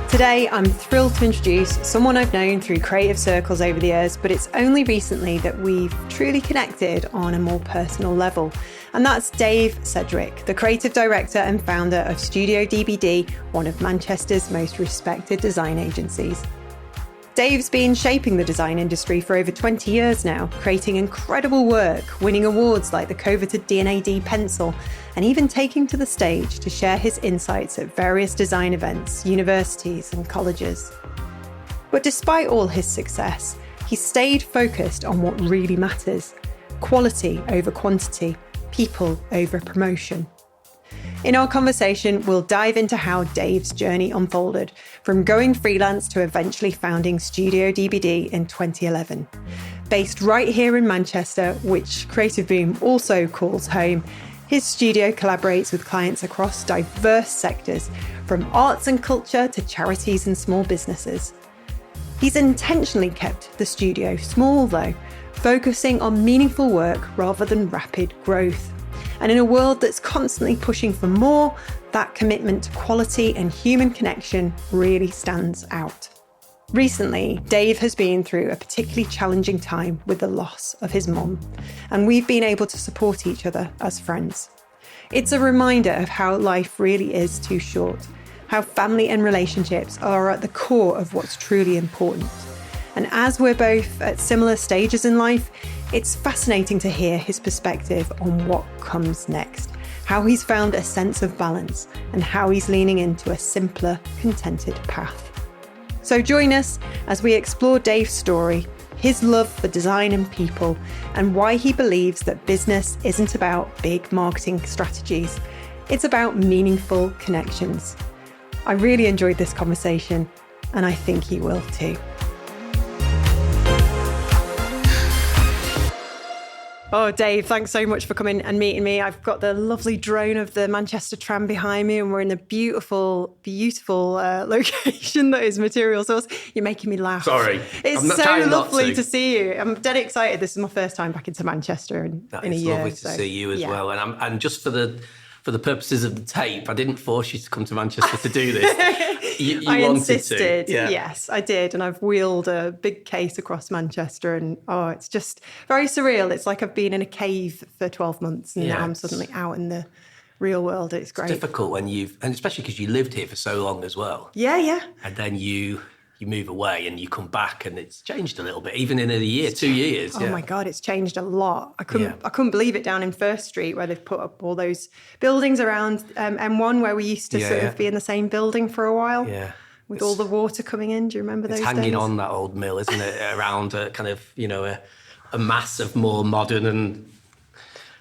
Today, I'm thrilled to introduce someone I've known through creative circles over the years, but it's only recently that we've truly connected on a more personal level. And that's Dave Sedgwick, the creative director and founder of Studio DBD, one of Manchester's most respected design agencies. Dave's been shaping the design industry for over 20 years now, creating incredible work, winning awards like the coveted D&AD pencil, and even taking to the stage to share his insights at various design events, universities and colleges. But despite all his success, he stayed focused on what really matters: quality over quantity, people over promotion. In our conversation, we'll dive into how Dave's journey unfolded, from going freelance to eventually founding Studio DBD in 2011. Based right here in Manchester, which Creative Boom also calls home, his studio collaborates with clients across diverse sectors, from arts and culture to charities and small businesses. He's intentionally kept the studio small though, focusing on meaningful work rather than rapid growth. And in a world that's constantly pushing for more, that commitment to quality and human connection really stands out. Recently, Dave has been through a particularly challenging time with the loss of his mum, and we've been able to support each other as friends. It's a reminder of how life really is too short, how family and relationships are at the core of what's truly important. And as we're both at similar stages in life, it's fascinating to hear his perspective on what comes next, how he's found a sense of balance, and how he's leaning into a simpler, contented path. So join us as we explore Dave's story, his love for design and people, and why he believes that business isn't about big marketing strategies. It's about meaningful connections. I really enjoyed this conversation, and I think you will too. Oh, Dave, thanks so much for coming and meeting me. I've got the lovely drone of the Manchester tram behind me, and we're in a beautiful, beautiful location that is Material Source. You're making me laugh. Sorry. It's so lovely to see you. I'm dead excited. This is my first time back into Manchester in a year. It's lovely to see you as well. And just for the purposes of the tape, I didn't force you to come to Manchester to do this. I insisted. Yes, I did. And I've wheeled a big case across Manchester, and it's just very surreal. It's like I've been in a cave for 12 months and now I'm suddenly out in the real world. It's great. It's difficult and especially because you lived here for so long as well. Yeah. And then you move away and you come back and it's changed a little bit, even in a year, 2 years. Oh my God, it's changed a lot. I couldn't believe it down in First Street where they've put up all those buildings around M1 where we used to sort of be in the same building for a while. Yeah. With all the water coming in. Do you remember those days? It's hanging on that old mill, isn't it? Around a kind of, a mass of more modern and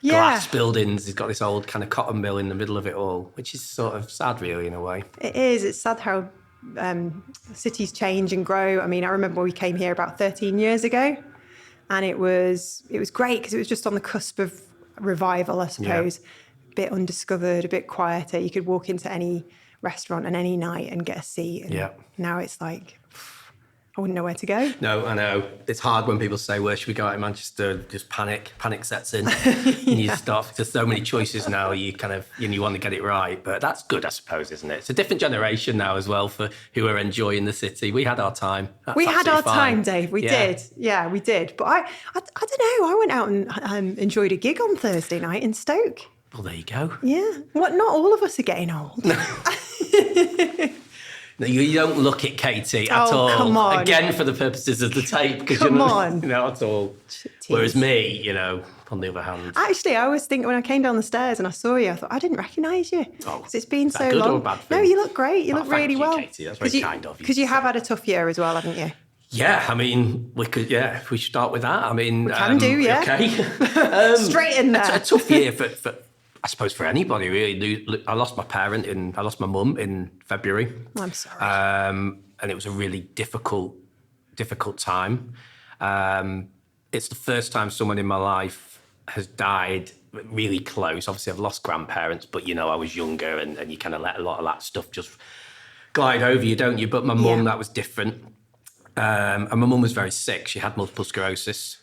glass buildings. He's got this old kind of cotton mill in the middle of it all, which is sort of sad really in a way. It is. It's sad how cities change and grow. I mean, I remember we came here about 13 years ago, and it was great because it was just on the cusp of revival, I suppose. A bit undiscovered, a bit quieter. You could walk into any restaurant on any night and get a seat. And now it's like, I wouldn't know where to go. No, I know. It's hard when people say, where should we go out in Manchester? Just panic sets in. And you start, there's so many choices now, you want to get it right. But that's good, I suppose, isn't it? It's a different generation now as well for who are enjoying the city. We had our time. We had our time, Dave. We did. Yeah, we did. But I don't know. I went out and enjoyed a gig on Thursday night in Stoke. Well, there you go. Yeah. Not all of us are getting old. No, you don't look it, Katie, at all. Come on. Again, for the purposes of the tape, because you're not, at all. Whereas me, on the other hand. Actually, I was thinking when I came down the stairs and I saw you, I thought, I didn't recognise you. Because it's been so long. Good or bad thing? No, you look great. You look really well. Katie. That's very kind of you. Because you have had a tough year as well, haven't you? Yeah, I mean, we should start with that. I mean, we can do, yeah. Okay. Straight in there. A tough year for I suppose for anybody really. I lost my mum in February. I'm sorry. And it was a really difficult time. It's the first time someone in my life has died really close. Obviously, I've lost grandparents, but I was younger, and you kind of let a lot of that stuff just glide over you, don't you? But my mum, that was different. And my mum was very sick. She had multiple sclerosis.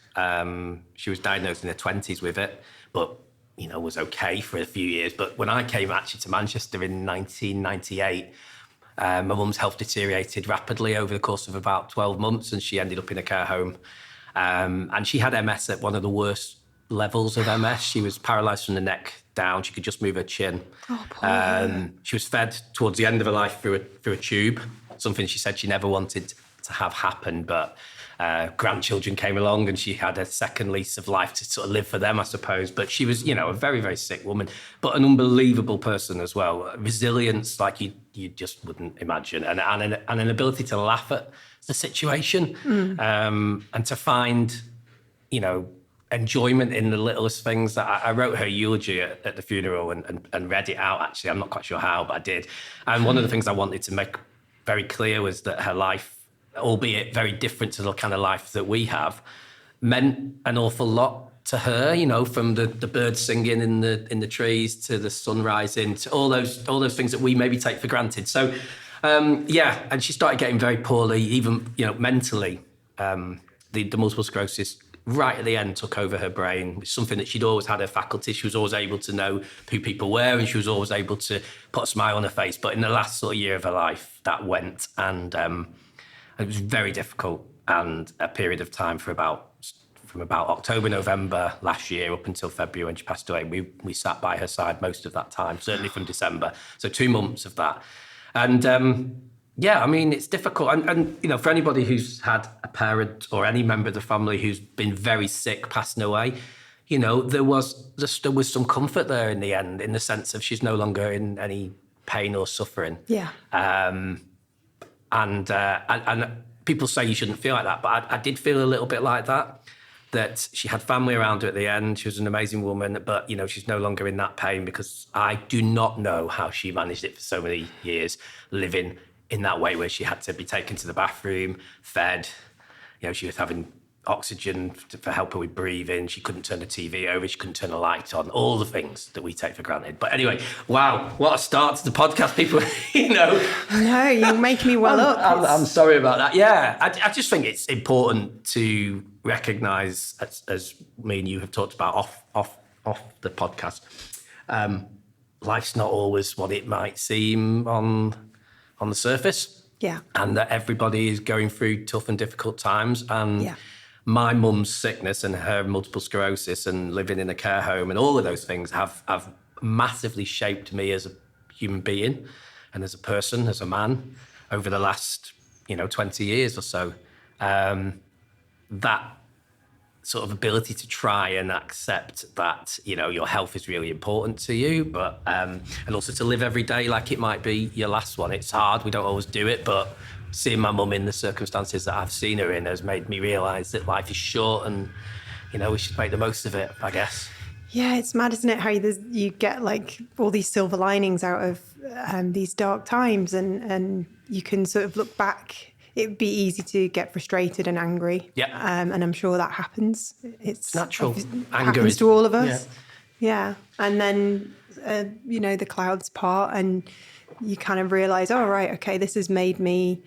She was diagnosed in her 20s with it, but was okay for a few years. But when I came actually to Manchester in 1998, My mum's health deteriorated rapidly over the course of about 12 months, and she ended up in a care home. And she had MS at one of the worst levels of MS. She was paralysed from the neck down. She could just move her chin. Oh, poor She was fed towards the end of her life through a tube, something she said she never wanted to have happen, but grandchildren came along and she had a second lease of life to sort of live for them, I suppose. But she was, a very, very sick woman, but an unbelievable person as well. Resilience like you just wouldn't imagine, and an ability to laugh at the situation, and to find, enjoyment in the littlest things. That I wrote her eulogy at the funeral and read it out, actually. I'm not quite sure how, but I did. And one of the things I wanted to make very clear was that her life, albeit very different to the kind of life that we have, meant an awful lot to her, from the birds singing in the trees to the sun rising to all those things that we maybe take for granted. So, and she started getting very poorly, even, mentally. The multiple sclerosis right at the end took over her brain. It's something that she'd always had her faculty. She was always able to know who people were, and she was always able to put a smile on her face. But in the last sort of year of her life, that went, and it was very difficult, and a period of time from about October, November last year up until February when she passed away. We sat by her side most of that time, certainly from December. So 2 months of that. And it's difficult. And for anybody who's had a parent or any member of the family who's been very sick passing away, there was some comfort there in the end, in the sense of she's no longer in any pain or suffering. Yeah. And people say you shouldn't feel like that, but I did feel a little bit like that she had family around her at the end. She was an amazing woman, but, she's no longer in that pain, because I do not know how she managed it for so many years, living in that way where she had to be taken to the bathroom, fed. She was having oxygen for help her with breathing. She couldn't turn the TV over. She couldn't turn the light on. All the things that we take for granted. But anyway, wow, what a start to the podcast, people. No, you make me well up. I'm sorry about that. Yeah, I just think it's important to recognise, as me and you have talked about off the podcast, life's not always what it might seem on the surface. Yeah. And that everybody is going through tough and difficult times. And my mum's sickness and her multiple sclerosis and living in a care home and all of those things have massively shaped me as a human being and as a person, as a man, over the last, 20 years or so. That sort of ability to try and accept that, your health is really important to you, but and also to live every day like it might be your last one. It's hard. We don't always do it, but seeing my mum in the circumstances that I've seen her in has made me realise that life is short, and we should make the most of it, I guess. Yeah, it's mad, isn't it? How you get like all these silver linings out of these dark times, and you can sort of look back. It would be easy to get frustrated and angry. Yeah. And I'm sure that happens. It's natural. Anger happens to all of us. Yeah. And then, the clouds part, and you kind of realise, oh, right, okay, this has made me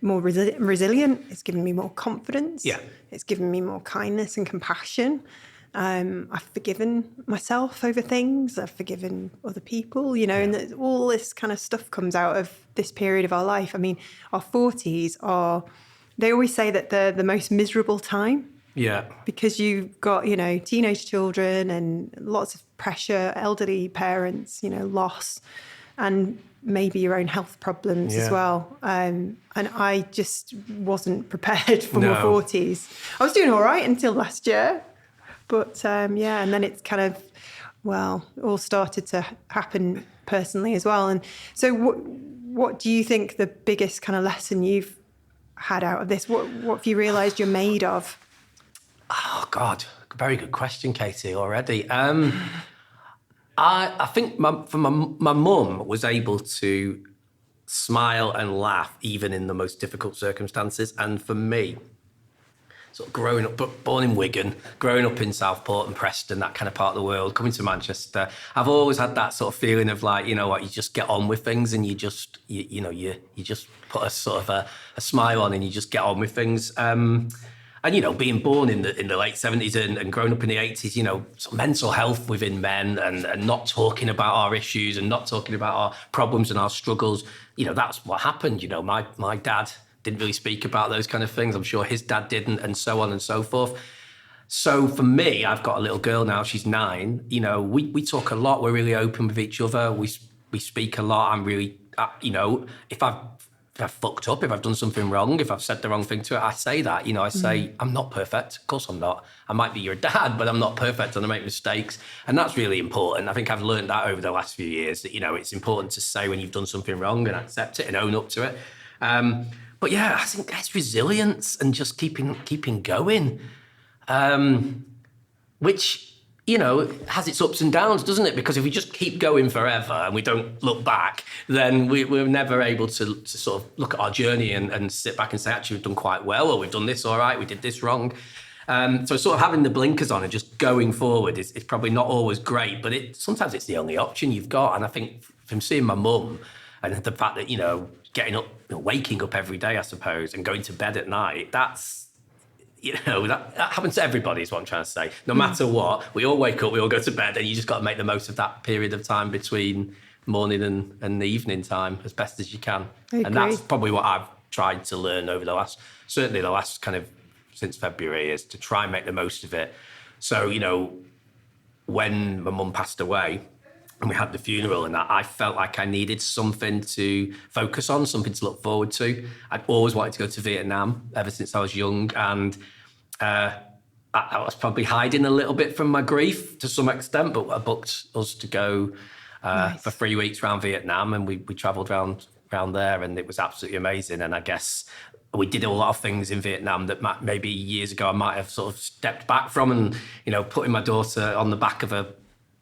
more resilient. It's given me more confidence. Yeah. It's given me more kindness and compassion. I've forgiven myself over things. I've forgiven other people, and all this kind of stuff comes out of this period of our life. I mean, our 40s they always say that they're the most miserable time. Yeah. Because you've got, teenage children and lots of pressure, elderly parents, loss, and maybe your own health problems as well. And I just wasn't prepared for my 40s. I was doing all right until last year. But and then it's kind of, all started to happen personally as well. And so what do you think the biggest kind of lesson you've had out of this? What have you realised you're made of? Oh, God, very good question, Katie, already. I think my mum was able to smile and laugh even in the most difficult circumstances. And for me, sort of growing up, born in Wigan, growing up in Southport and Preston, that kind of part of the world, coming to Manchester, I've always had that sort of feeling of like, you just get on with things, and you just put a sort of a smile on, and you just get on with things. And, you know, being born in the late 70s and growing up in the 80s, you know, sort of mental health within men and not talking about our issues and not talking about our problems and our struggles, you know, that's what happened. You know, my dad didn't really speak about those kind of things. I'm sure his dad didn't, and so on and so forth. So for me, I've got a little girl now, she's 9. You know, we talk a lot. We're really open with each other. We speak a lot. I'm really, you know, if I've fucked up, if I've done something wrong, if I've said the wrong thing to her, I say that. You know, I say, I'm not perfect. Of course I'm not. I might be your dad, but I'm not perfect and I make mistakes. And that's really important. I think I've learned that over the last few years, that, you know, it's important to say when you've done something wrong and accept it and own up to it. But yeah, I think that's resilience and just keeping going, which, you know, has its ups and downs, doesn't it? Because if we just keep going forever and we don't look back, then we're never able to sort of look at our journey and sit back and say, actually, we've done quite well, or we've done this all right, we did this wrong. So sort of having the blinkers on and just going forward is probably not always great, but sometimes it's the only option you've got. And I think from seeing my mum and the fact that, you know, getting up, you know, waking up every day, I suppose, and going to bed at night, that's, you know, that happens to everybody is what I'm trying to say. No matter what, we all wake up, we all go to bed, and you just got to make the most of that period of time between morning and the evening time as best as you can. And that's probably what I've tried to learn over the last kind of since February, is to try and make the most of it. So, you know, when my mum passed away and we had the funeral and that, I felt like I needed something to focus on, something to look forward to. I'd always wanted to go to Vietnam ever since I was young, and I was probably hiding a little bit from my grief to some extent, but I booked us to go for 3 weeks around Vietnam, and we travelled around there, and it was absolutely amazing. And I guess we did a lot of things in Vietnam that maybe years ago I might have sort of stepped back from, and, you know, putting my daughter on the back of a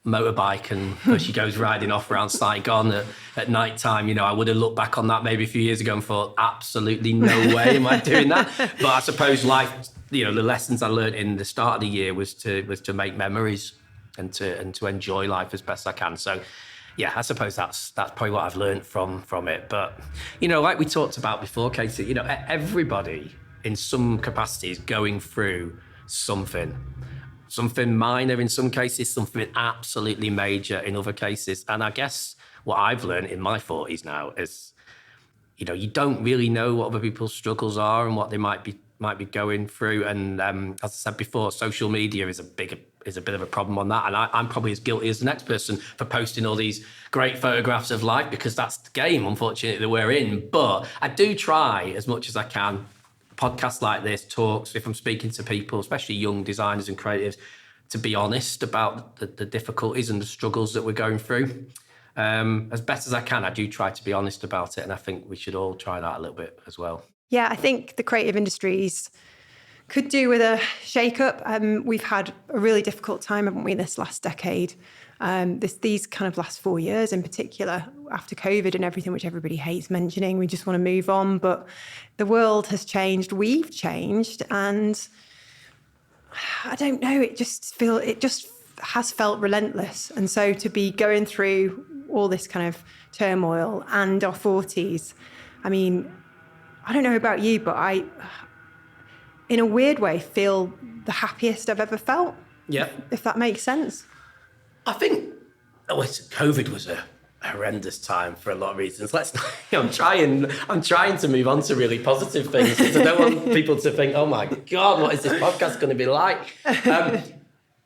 motorbike and she goes riding off around Saigon at night time. You know, I would have looked back on that maybe a few years ago and thought, absolutely no way am I doing that. But I suppose life, you know, the lessons I learned in the start of the year was to make memories and to enjoy life as best I can. So yeah, I suppose that's probably what I've learned from it. But, you know, like we talked about before, Katie, you know, everybody in some capacity is going through something minor in some cases, something absolutely major in other cases. And I guess what I've learned in my 40s now is, you know, you don't really know what other people's struggles are and what they might be going through. And as I said before, social media is a bit of a problem on that. And I'm probably as guilty as the next person for posting all these great photographs of life, because that's the game, unfortunately, that we're in. But I do try as much as I can. Podcasts like this, talks, if I'm speaking to people, especially young designers and creatives, to be honest about the difficulties and the struggles that we're going through. As best as I can, I do try to be honest about it, and I think we should all try that a little bit as well. Yeah, I think the creative industries could do with a shake-up. We've had a really difficult time, haven't we, this last decade? These kind of last 4 years in particular, after COVID and everything, which everybody hates mentioning. We just want to move on, but the world has changed. We've changed, and I don't know. It just has felt relentless. And so to be going through all this kind of turmoil and our 40s, I mean, I don't know about you, but I, in a weird way, feel the happiest I've ever felt. Yeah, if that makes sense. I think COVID was a horrendous time for a lot of reasons. I'm trying to move on to really positive things, because I don't want people to think, oh my God, what is this podcast going to be like?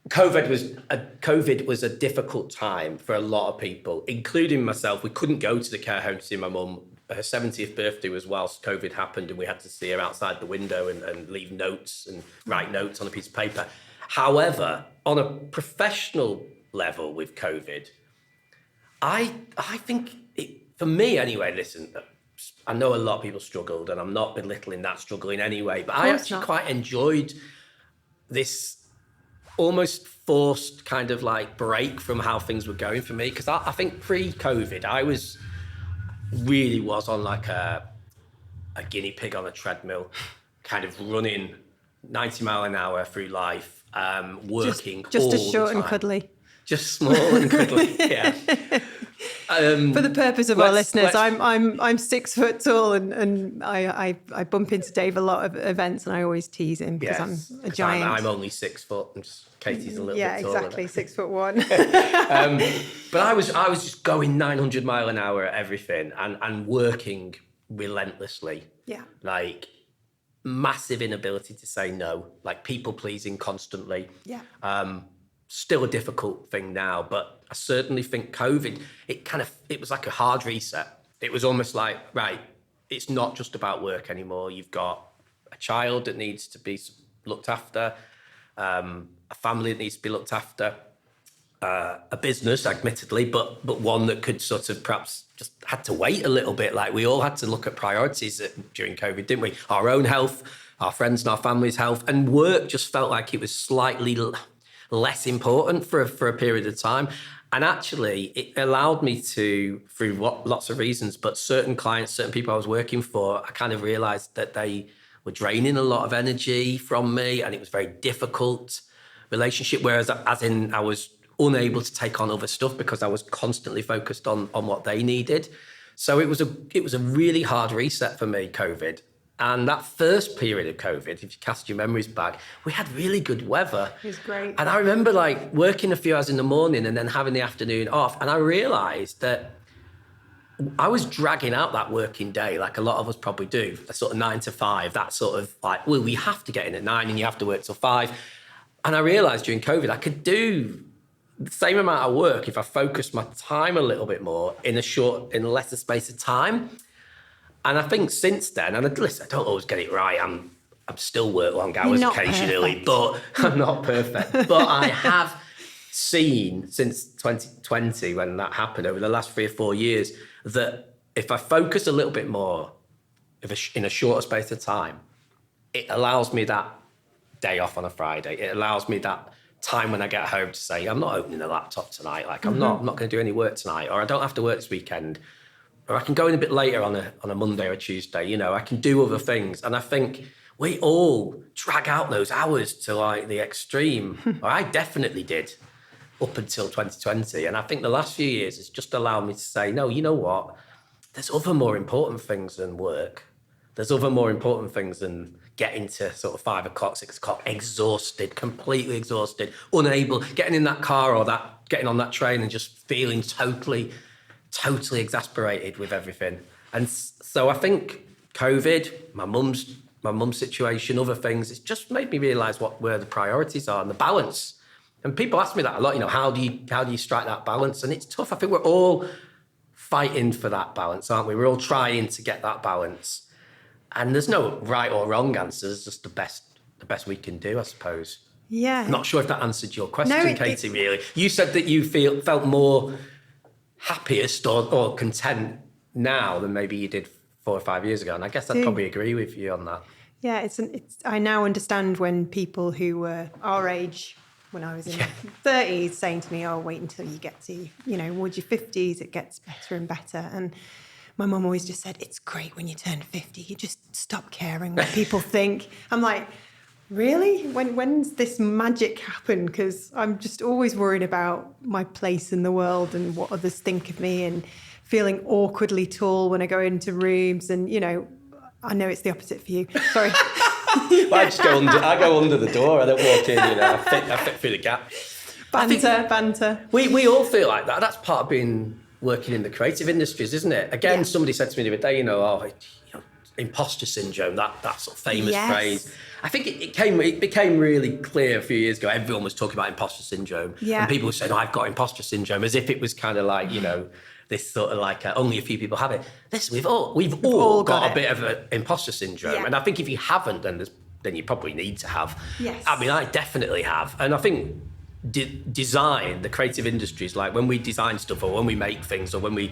COVID was a difficult time for a lot of people, including myself. We couldn't go to the care home to see my mum. Her 70th birthday was whilst COVID happened, and we had to see her outside the window and leave notes and write notes on a piece of paper. However, on a professional level with COVID, I think, for me anyway, listen, I know a lot of people struggled, and I'm not belittling that struggle in any way, but I actually quite enjoyed this almost forced kind of like break from how things were going for me. Because I think pre-COVID, I really was on like a guinea pig on a treadmill, kind of running 90 mile an hour through life, working just all as short the time. And cuddly. Just small and cuddly, yeah. For the purpose of our listeners, let's- I'm 6 foot tall, and I bump into Dave a lot of events, and I always tease him because I'm a 'cause giant. I'm only 6 foot, and Katie's a little bit taller. Yeah, exactly, 6'1". But I was just going 900 mile an hour at everything and working relentlessly. Yeah. Like massive inability to say no, like people pleasing constantly. Yeah. Still a difficult thing now, but I certainly think COVID, it was like a hard reset. It was almost like, right, it's not just about work anymore. You've got a child that needs to be looked after, a family that needs to be looked after, a business, admittedly, but one that could sort of perhaps just had to wait a little bit. Like we all had to look at priorities during COVID, didn't we? Our own health, our friends and our family's health, and work just felt like it was slightly less important for a period of time. And actually, it allowed me to, through lots of reasons, but certain clients, certain people I was working for, I kind of realised that they were draining a lot of energy from me, and it was very difficult relationship. Whereas, as in, I was unable to take on other stuff because I was constantly focused on what they needed. So it was a really hard reset for me, COVID. And that first period of COVID, if you cast your memories back, we had really good weather. It was great. And I remember like working a few hours in the morning and then having the afternoon off. And I realised that I was dragging out that working day, like a lot of us probably do, a sort of 9 to 5, that sort of like, well, we have to get in at 9 and you have to work till 5. And I realised during COVID, I could do the same amount of work if I focused my time a little bit more in a lesser space of time. And I think since then, and listen, I don't always get it right. I'm still work long hours occasionally, but I'm not perfect. But I have seen since 2020, when that happened, over the last 3 or 4 years, that if I focus a little bit more in a shorter space of time, it allows me that day off on a Friday. It allows me that time when I get home to say, I'm not opening the laptop tonight. Like I'm not going to do any work tonight, or I don't have to work this weekend. Or I can go in a bit later on a Monday or a Tuesday, you know, I can do other things. And I think we all drag out those hours to like the extreme. Or I definitely did up until 2020. And I think the last few years has just allowed me to say, no, you know what? There's other more important things than work. There's other more important things than getting to sort of 5 o'clock, 6 o'clock, exhausted, completely exhausted, unable, getting in that car or getting on that train and just feeling totally exasperated with everything. And so I think COVID, my mum's situation, other things, it's just made me realise where the priorities are and the balance. And people ask me that a lot, you know, how do you strike that balance? And it's tough. I think we're all fighting for that balance, aren't we? We're all trying to get that balance. And there's no right or wrong answers, just the best we can do, I suppose. Yeah. I'm not sure if that answered your question, Katie, really. You said that you felt more happiest or content now than maybe you did 4 or 5 years ago, and I guess I'd probably agree with you on that. Yeah, I now understand when people who were our age when I was in my 30s saying to me, oh, wait until you get to, you know, towards your 50s, it gets better and better. And my mum always just said, it's great when you turn 50, you just stop caring what people think. I'm like, really? When's this magic happen? Because I'm just always worried about my place in the world and what others think of me, and feeling awkwardly tall when I go into rooms. And, you know it's the opposite for you. Sorry. Well, I go under the door. I don't walk in, you know. I fit through the gap. Banter. We all feel like that. That's part of working in the creative industries, isn't it? Again, somebody said to me the other day, imposter syndrome, that sort of famous phrase. I think it became really clear a few years ago. Everyone was talking about imposter syndrome. Yeah. And people were saying, I've got imposter syndrome, as if it was kind of like, you know, this sort of like only a few people have it. We've all got a bit of an imposter syndrome. Yeah. And I think if you haven't, then you probably need to have. Yes. I mean, I definitely have. And I think design, the creative industries, like when we design stuff or when we make things or when we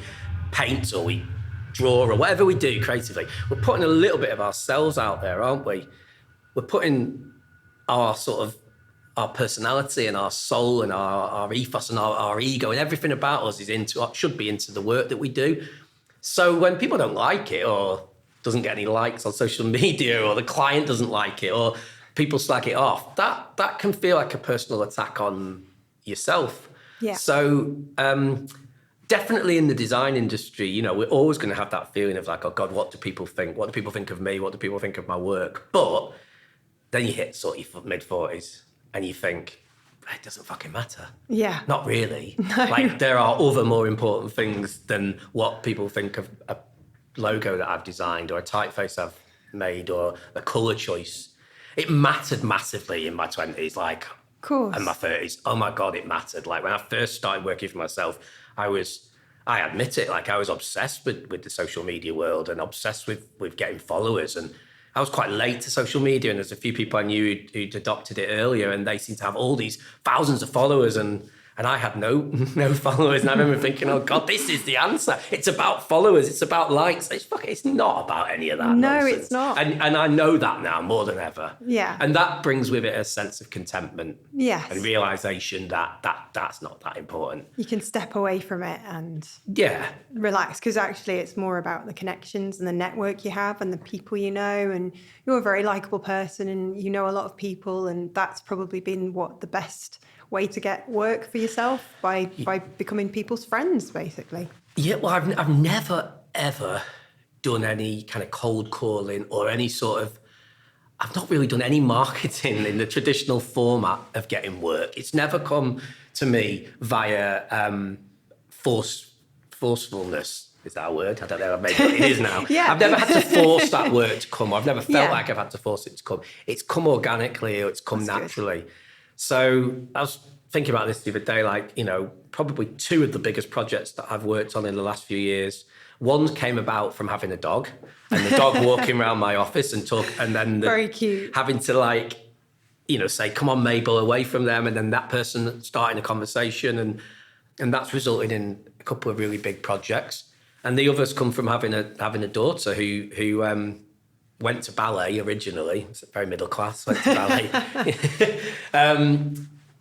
paint or we draw or whatever we do creatively, we're putting a little bit of ourselves out there, aren't we? We're putting our personality and our soul and our ethos and our ego and everything about us should be into the work that we do. So when people don't like it or doesn't get any likes on social media, or the client doesn't like it, or people slag it off, that can feel like a personal attack on yourself. Yeah. So Definitely in the design industry, you know, we're always going to have that feeling of like, oh God, what do people think? What do people think of me? What do people think of my work? But then you hit sort of your mid-40s and you think, it doesn't fucking matter. Yeah. Not really. No. Like, there are other more important things than what people think of a logo that I've designed or a typeface I've made or a colour choice. It mattered massively in my 20s, like, Of course. and my 30s. Oh my God, it mattered. Like, when I first started working for myself, I admit it, like, I was obsessed with the social media world and obsessed with getting followers. And I was quite late to social media, and there's a few people I knew who'd adopted it earlier, and they seemed to have all these thousands of followers, and I had no followers. And I remember thinking, oh God, this is the answer. It's about followers. It's about likes. It's not about any of that No, nonsense. it's not. And I know that now more than ever. Yeah. And that brings with it a sense of contentment. Yes. And realisation that that's not that important. You can step away from it and Yeah. relax, because actually it's more about the connections and the network you have and the people you know, and you're a very likable person and you know a lot of people, and that's probably been the best way to get work for yourself, by becoming people's friends, basically. Yeah, well, I've never, ever done any kind of cold calling or any sort of... I've not really done any marketing in the traditional format of getting work. It's never come to me via forcefulness. Is that a word? I don't know. It is now. Yeah. I've never had to force that word to come. I've never felt Yeah. like I've had to force it to come. It's come organically, or it's come That's naturally. So I was thinking about this the other day, like, you know, probably two of the biggest projects that I've worked on in the last few years. One came about from having a dog, and the dog walking around my office and then Very cute. having to, like, you know, say, come on, Mabel, away from them. And then that person starting a conversation, and that's resulted in a couple of really big projects. And the others come from having a daughter who went to ballet originally. It's very middle class, went to ballet.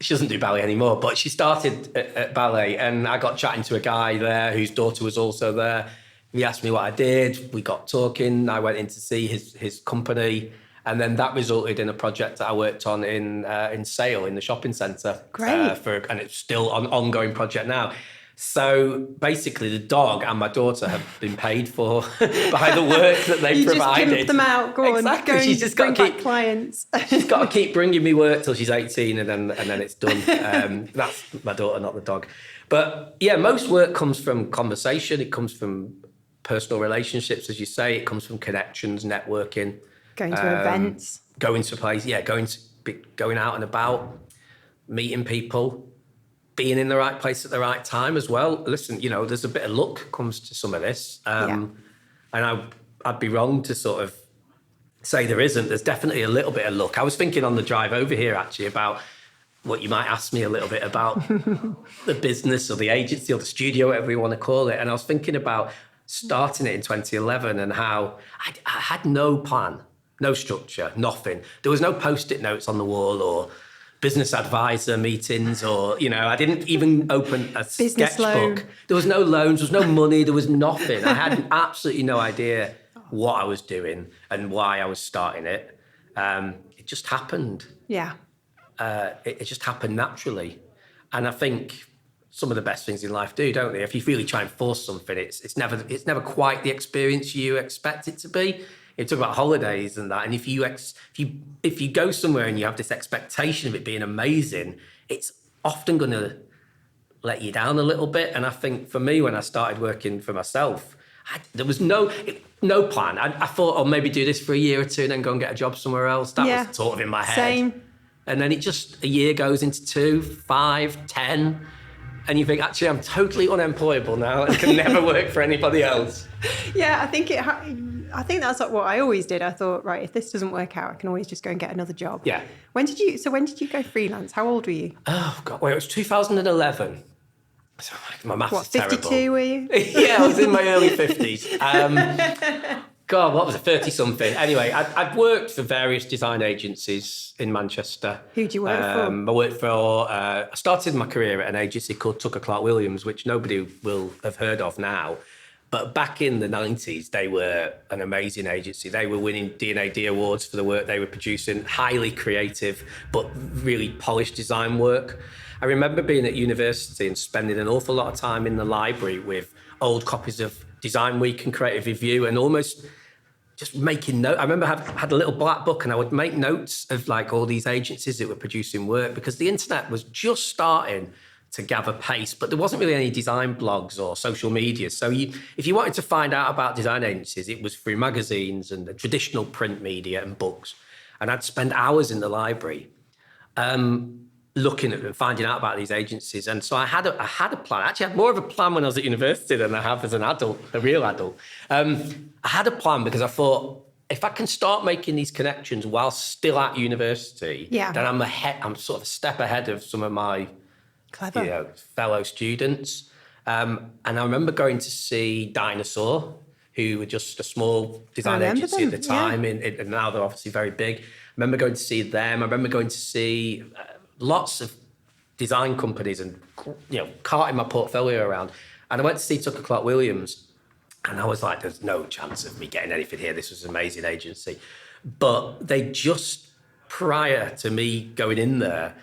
She doesn't do ballet anymore, but she started at ballet, and I got chatting to a guy there whose daughter was also there. He asked me what I did. We got talking. I went in to see his company, and then that resulted in a project that I worked on in Sale, in the shopping centre. Great. And it's still an ongoing project now. So basically, the dog and my daughter have been paid for by the work that they've provided. You just pimp them out. Go exactly. on. She's just got to keep clients. She's got to keep bringing me work till she's 18, and then it's done. That's my daughter, not the dog. But yeah, most work comes from conversation. It comes from personal relationships, as you say. It comes from connections, networking, Going to events. going to places. Yeah, going out and about, meeting people. Being in the right place at the right time as well. Listen, you know, there's a bit of luck comes to some of this. And I'd be wrong to sort of say there isn't. There's definitely a little bit of luck. I was thinking on the drive over here, actually, about what you might ask me a little bit about the business or the agency or the studio, whatever you want to call it. And I was thinking about starting it in 2011 and how I had no plan, no structure, nothing. There was no Post-it notes on the wall or business advisor meetings, or, you know, I didn't even open a sketchbook. Loan. There was no loans, there was no money, there was nothing. I had absolutely no idea what I was doing and why I was starting it. It just happened. Yeah. It just happened naturally. And I think some of the best things in life do, don't they? If you really try and force something, it's never quite the experience you expect it to be. You talk about holidays and that, and if you go somewhere and you have this expectation of it being amazing, it's often going to let you down a little bit. And I think for me, when I started working for myself, there was no plan. I thought, oh, maybe do this for a year or two and then go and get a job somewhere else. That was sort of in my head. Same. And then a year goes into 2, 5, 10, and you think, actually, I'm totally unemployable now and can never work for anybody else. Yeah, I think that's what I always did. I thought, right, if this doesn't work out, I can always just go and get another job. Yeah. When did you go freelance? How old were you? Oh, God, well, it was 2011. So my maths is terrible. 52 were you? Yeah, I was in my early 50s. God, what was it, 30-something? Anyway, I'd worked for various design agencies in Manchester. Who'd you work for? I worked for... I started my career at an agency called Tucker Clark Williams, which nobody will have heard of now. But back in the 90s, they were an amazing agency. They were winning D&AD awards for the work they were producing, highly creative, but really polished design work. I remember being at university and spending an awful lot of time in the library with old copies of Design Week and Creative Review, and almost just making notes. I remember I had a little black book, and I would make notes of like all these agencies that were producing work, because the internet was just starting to gather pace, but there wasn't really any design blogs or social media. So if you wanted to find out about design agencies, it was through magazines and the traditional print media and books. And I'd spend hours in the library looking at and finding out about these agencies. And so I had a plan. Actually, I had more of a plan when I was at university than I have as an adult, a real adult. I had a plan because I thought, if I can start making these connections while still at university, then I'm sort of a step ahead of some of my fellow students. And I remember going to see Dinosaur, who were just a small design agency at the time, and now they're obviously very big. I remember going to see them. I remember going to see lots of design companies and, carting my portfolio around. And I went to see Tucker Clark Williams, and I was like, there's no chance of me getting anything here. This was an amazing agency. But they just, prior to me going in there,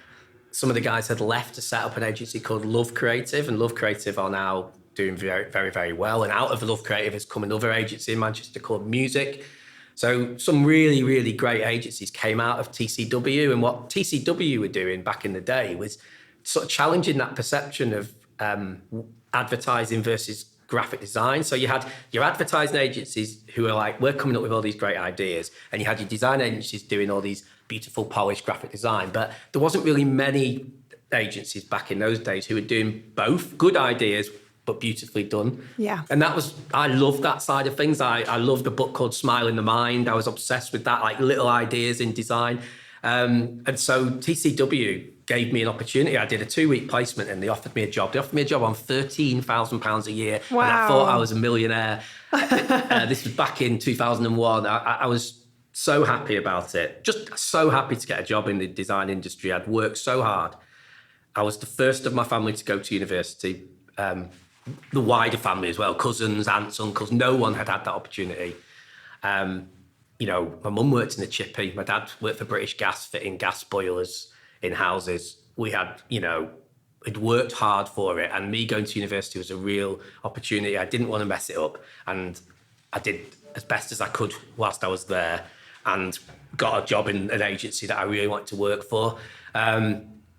some of the guys had left to set up an agency called Love Creative, and Love Creative are now doing very, very, very well. And out of Love Creative has come another agency in Manchester called Music. So some really, really great agencies came out of TCW. And what TCW were doing back in the day was sort of challenging that perception of advertising versus graphic design. So you had your advertising agencies who were like, we're coming up with all these great ideas. And you had your design agencies doing all these beautiful, polished graphic design. But there wasn't really many agencies back in those days who were doing both good ideas, but beautifully done. Yeah. And I love that side of things. I loved a book called Smile in the Mind. I was obsessed with that, like little ideas in design. And so TCW gave me an opportunity. I did a 2-week placement and they offered me a job. They offered me a job on £13,000 a year. Wow. And I thought I was a millionaire. This was back in 2001. I was so happy about it. Just so happy to get a job in the design industry. I'd worked so hard. I was the first of my family to go to university. The wider family as well, cousins, aunts, uncles, no one had that opportunity. My mum worked in the chippy. My dad worked for British Gas, fitting gas boilers in houses. We had, had worked hard for it, and me going to university was a real opportunity. I didn't want to mess it up, and I did as best as I could whilst I was there, and got a job in an agency that I really wanted to work for.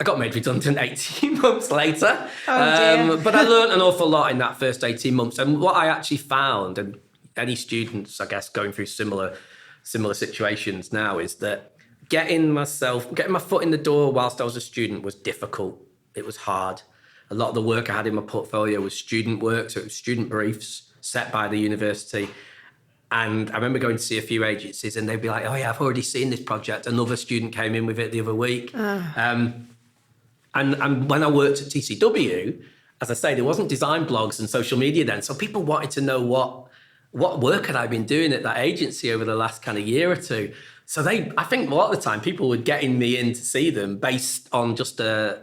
I got made redundant 18 months later. But I learned an awful lot in that first 18 months. And what I actually found, and any students, I guess, going through similar situations now, is that getting my foot in the door whilst I was a student was difficult. It was hard. A lot of the work I had in my portfolio was student work, so it was student briefs set by the university. And I remember going to see a few agencies and they'd be like, oh yeah, I've already seen this project. Another student came in with it the other week. And when I worked at TCW, as I say, there wasn't design blogs and social media then. So people wanted to know what work had I been doing at that agency over the last kind of year or two. So I think a lot of the time people were getting me in to see them based on just a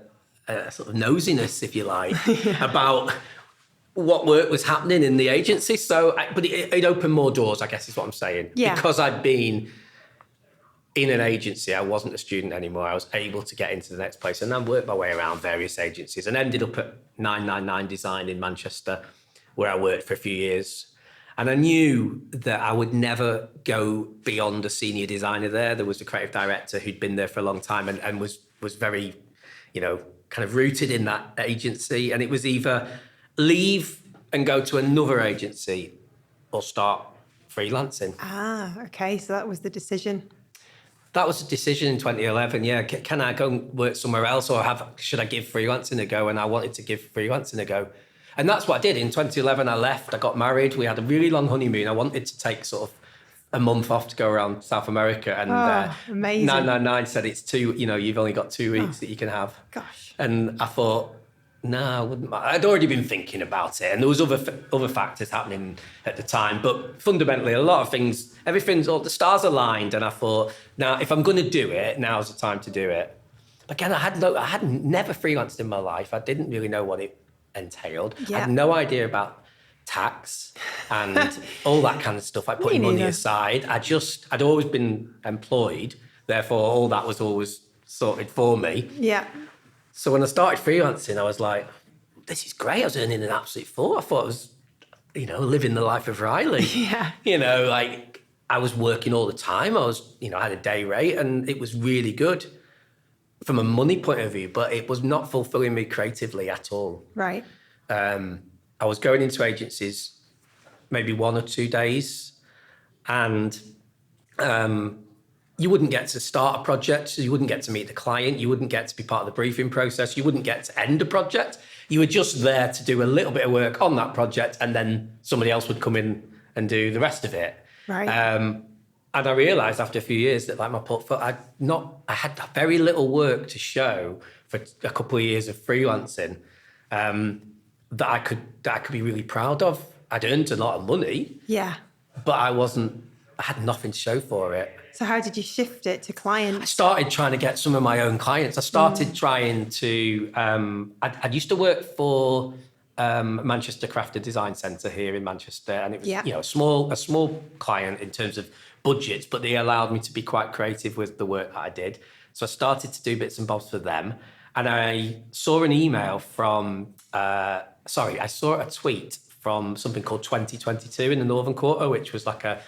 sort of nosiness, if you like, about what work was happening in the agency. So, but it opened more doors, I guess is what I'm saying. Yeah. Because I'd been in an agency, I wasn't a student anymore. I was able to get into the next place and then worked my way around various agencies and ended up at 999 Design in Manchester, where I worked for a few years. And I knew that I would never go beyond a senior designer there. There was a creative director who'd been there for a long time and was very, kind of rooted in that agency. And it was either leave and go to another agency or start freelancing. Okay. So that was the decision. That was a decision in 2011. Yeah, can I go and work somewhere else, or should I give freelancing a go? And I wanted to give freelancing a go, and that's what I did. In 2011, I left. I got married. We had a really long honeymoon. I wanted to take sort of a month off to go around South America, and amazing. 999 said it's you've only got 2 weeks that you can have. Gosh. And I thought, no, I wouldn't. I'd already been thinking about it, and there was other factors happening at the time. But fundamentally, a lot of things, all the stars aligned, and I thought, now if I'm going to do it, now's the time to do it. Again, I had never freelanced in my life. I didn't really know what it entailed. Yeah. I had no idea about tax and all that kind of stuff, like putting money aside. I'd always been employed, therefore all that was always sorted for me. Yeah. So when I started freelancing, I was like, this is great. I was earning an absolute fool. I thought I was, living the life of Riley. Yeah. Like I was working all the time. I was, I had a day rate and it was really good from a money point of view, but it was not fulfilling me creatively at all. Right. I was going into agencies maybe 1 or 2 days, and you wouldn't get to start a project, so you wouldn't get to meet the client, you wouldn't get to be part of the briefing process, you wouldn't get to end a project. You were just there to do a little bit of work on that project, and then somebody else would come in and do the rest of it. Right. And I realised after a few years that like my portfolio, I had very little work to show for a couple of years of freelancing that I could be really proud of. I'd earned a lot of money. Yeah. But I had nothing to show for it. So how did you shift it to clients? I started trying to get some of my own clients. I started trying to, I used to work for Manchester Crafted Design Centre here in Manchester. And it was, a small client in terms of budgets, but they allowed me to be quite creative with the work that I did. So I started to do bits and bobs for them. And I saw an email from, I saw a tweet from something called 2022 in the Northern Quarter, which was like a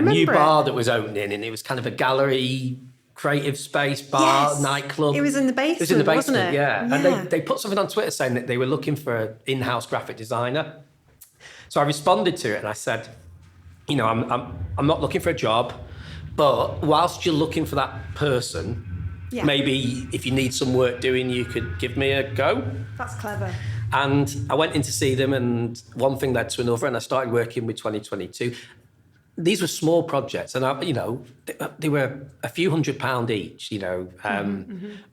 new bar that was opening, and it was kind of a gallery, creative space, bar, nightclub. It was in the basement, It was in the basement, wasn't it? yeah. And they put something on Twitter saying that they were looking for an in-house graphic designer. So I responded to it and I said, I'm not looking for a job, but whilst you're looking for that person, maybe if you need some work doing, you could give me a go. That's clever. And I went in to see them, and one thing led to another, and I started working with 2022. These were small projects, and they were a few £100 each,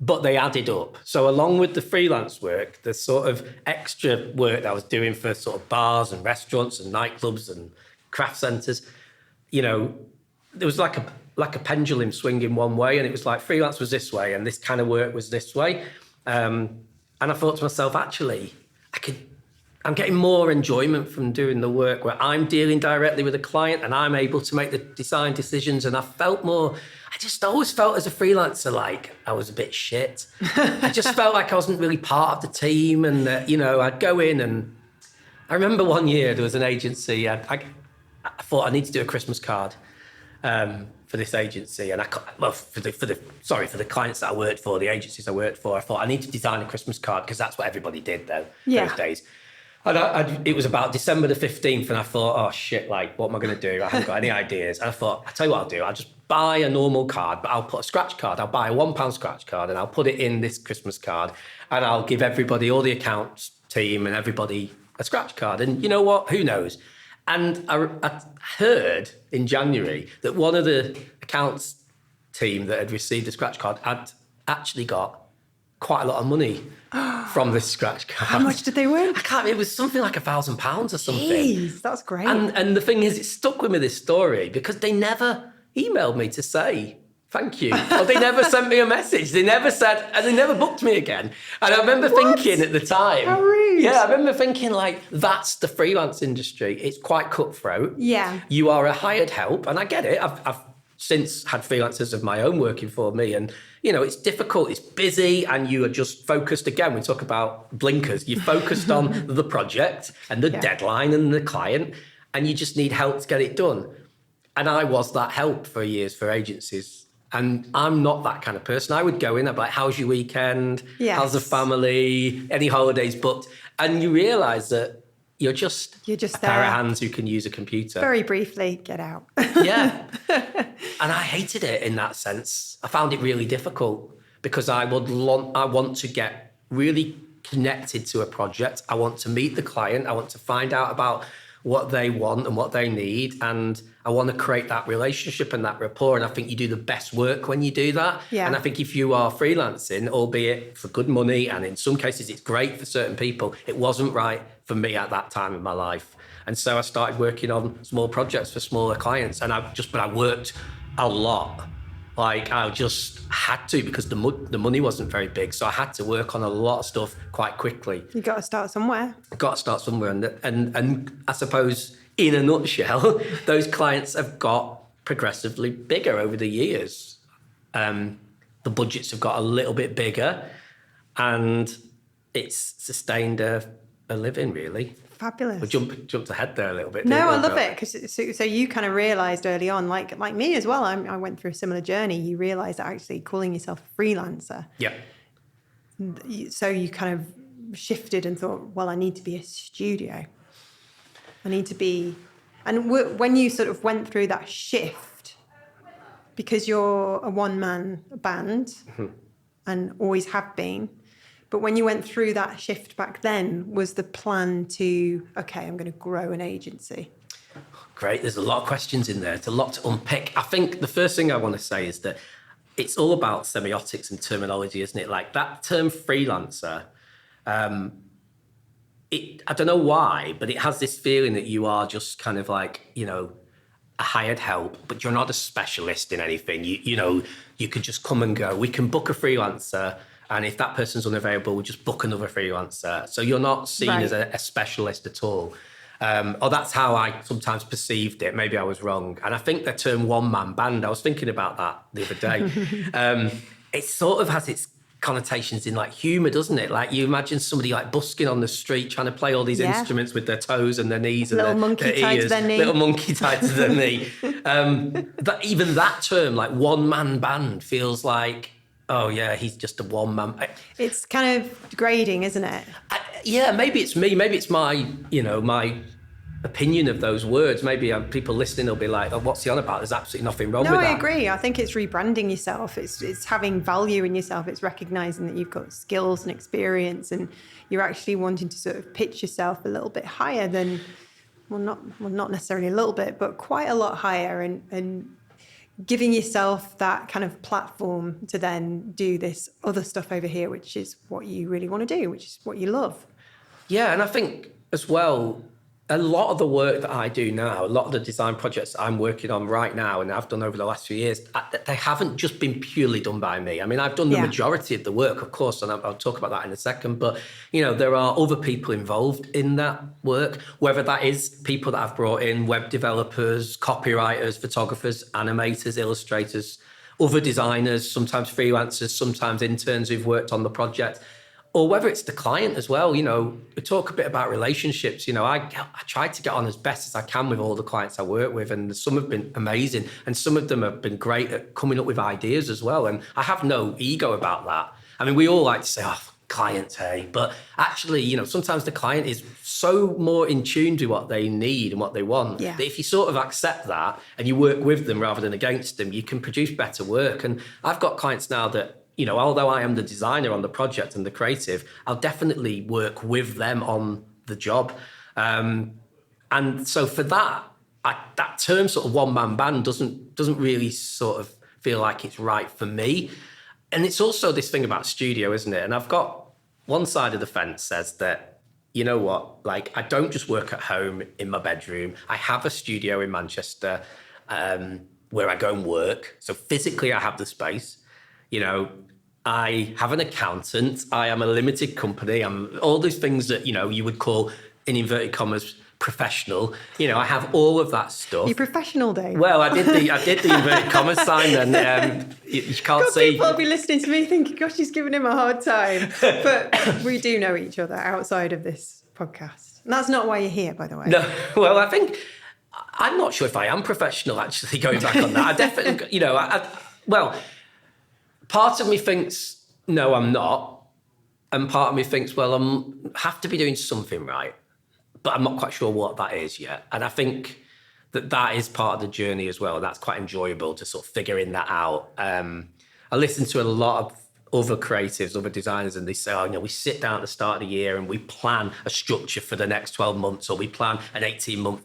but they added up. So along with the freelance work, the sort of extra work that I was doing for sort of bars and restaurants and nightclubs and craft centres, there was like a pendulum swinging one way, and it was like freelance was this way and this kind of work was this way. And I thought to myself, actually, I'm getting more enjoyment from doing the work where I'm dealing directly with a client and I'm able to make the design decisions. And I just always felt as a freelancer like I was a bit shit. I just felt like I wasn't really part of the team, and I'd go in, and I remember one year there was an agency. I thought I need to do a Christmas card for this agency, and for the clients that I worked for, the agencies I worked for, I thought I need to design a Christmas card because that's what everybody did those days. And it was about December the 15th, and I thought, oh shit, like what am I going to do? I haven't got any ideas. And I thought, I'll tell you what I'll do. I'll just buy a normal card, but I'll put a scratch card. I'll buy a £1 scratch card, and I'll put it in this Christmas card, and I'll give everybody, all the accounts team and everybody, a scratch card. And you know what? Who knows? And I heard in January that one of the accounts team that had received a scratch card had actually got quite a lot of money from this scratch card. How much did they win? It was something like £1,000 or something. Jeez, that's great. And the thing is, it stuck with me, this story, because they never emailed me to say thank you. Or they never sent me a message. They never said, and they never booked me again. And I remember thinking at the time. How rude. Yeah, I remember thinking like, that's the freelance industry. It's quite cutthroat. Yeah. You are a hired help. And I get it. I've since had freelancers of my own working for me. And, it's difficult. It's busy. And you are just focused. Again, we talk about blinkers. You're focused on the project and the deadline and the client. And you just need help to get it done. And I was that help for years for agencies. And I'm not that kind of person. I would go in, I'd be like, how's your weekend? Yes. How's the family? Any holidays booked? And you realise that you're just a pair of hands who can use a computer. Very briefly, get out. Yeah. And I hated it in that sense. I found it really difficult because I want to get really connected to a project. I want to meet the client. I want to find out about what they want and what they need. And I want to create that relationship and that rapport. And I think you do the best work when you do that. Yeah. And I think if you are freelancing, albeit for good money, and in some cases it's great for certain people, it wasn't right for me at that time in my life. And so I started working on small projects for smaller clients. And I worked a lot. Like I just had to, because the money wasn't very big. So I had to work on a lot of stuff quite quickly. You got to start somewhere. And I suppose, in a nutshell, those clients have got progressively bigger over the years. The budgets have got a little bit bigger. and it's sustained a living, really. Fabulous. We jumped ahead there a little bit. No, I love it, because so you kind of realised early on, like me as well. I went through a similar journey. You realise that actually calling yourself a freelancer. Yeah. So you kind of shifted and thought, well, I need to be a studio. I need to be, and when you sort of went through that shift, because you're a one-man band and always have been. But when you went through that shift back then, was the plan to, okay, I'm going to grow an agency? Great. There's a lot of questions in there. It's a lot to unpick. I think the first thing I want to say is that it's all about semiotics and terminology, isn't it? Like that term freelancer, I don't know why, but it has this feeling that you are just kind of like, a hired help, but you're not a specialist in anything. You can just come and go. We can book a freelancer, and if that person's unavailable, we'll just book another freelancer. So you're not seen as a specialist at all. Or that's how I sometimes perceived it. Maybe I was wrong. And I think the term one-man band, I was thinking about that the other day. It sort of has its connotations in like humour, doesn't it? Like you imagine somebody like busking on the street trying to play all these instruments with their toes and their knees and little monkey tied to their knee. Little monkey tied to their knee. Even that term, like one-man band, feels like, oh yeah, he's just a one-man. It's kind of degrading, isn't it? Maybe it's me. Maybe it's my, my opinion of those words. Maybe people listening will be like, oh, what's he on about? There's absolutely nothing wrong with that. No, I agree. I think it's rebranding yourself. It's having value in yourself. It's recognising that you've got skills and experience, and you're actually wanting to sort of pitch yourself a little bit higher than, not necessarily a little bit, but quite a lot higher, and giving yourself that kind of platform to then do this other stuff over here, which is what you really want to do, which is what you love. Yeah, and I think as well, a lot of the work that I do now, a lot of the design projects I'm working on right now and I've done over the last few years, they haven't just been purely done by me. I mean, I've done the majority of the work, of course, and I'll talk about that in a second. But, there are other people involved in that work, whether that is people that I've brought in, web developers, copywriters, photographers, animators, illustrators, other designers, sometimes freelancers, sometimes interns who've worked on the project. Or whether it's the client as well, we talk a bit about relationships. I try to get on as best as I can with all the clients I work with, and some have been amazing, and some of them have been great at coming up with ideas as well. And I have no ego about that. I mean, we all like to say, oh, clients, hey, but actually, sometimes the client is so more in tune to what they need and what they want, that if you sort of accept that and you work with them rather than against them, you can produce better work. And I've got clients now that, although I am the designer on the project and the creative, I'll definitely work with them on the job. And so for that, that term sort of one-man band doesn't really sort of feel like it's right for me. And it's also this thing about studio, isn't it? And I've got one side of the fence says that, you know what, like I don't just work at home in my bedroom. I have a studio in Manchester where I go and work. So physically I have the space. I have an accountant. I am a limited company. I'm all these things that, you would call, in inverted commas, professional. I have all of that stuff. You're professional, Dave. Well, I did the inverted commas sign, and you can't see. People will be listening to me thinking, gosh, she's giving him a hard time. But we do know each other outside of this podcast. And that's not why you're here, by the way. No, well, I'm not sure if I am professional, actually, going back on that. I definitely, part of me thinks, no, I'm not. And part of me thinks, well, I have to be doing something right. But I'm not quite sure what that is yet. And I think that is part of the journey as well. That's quite enjoyable to sort of figuring that out. I listen to a lot of other creatives, other designers, and they say, we sit down at the start of the year and we plan a structure for the next 12 months, or we plan an 18-month,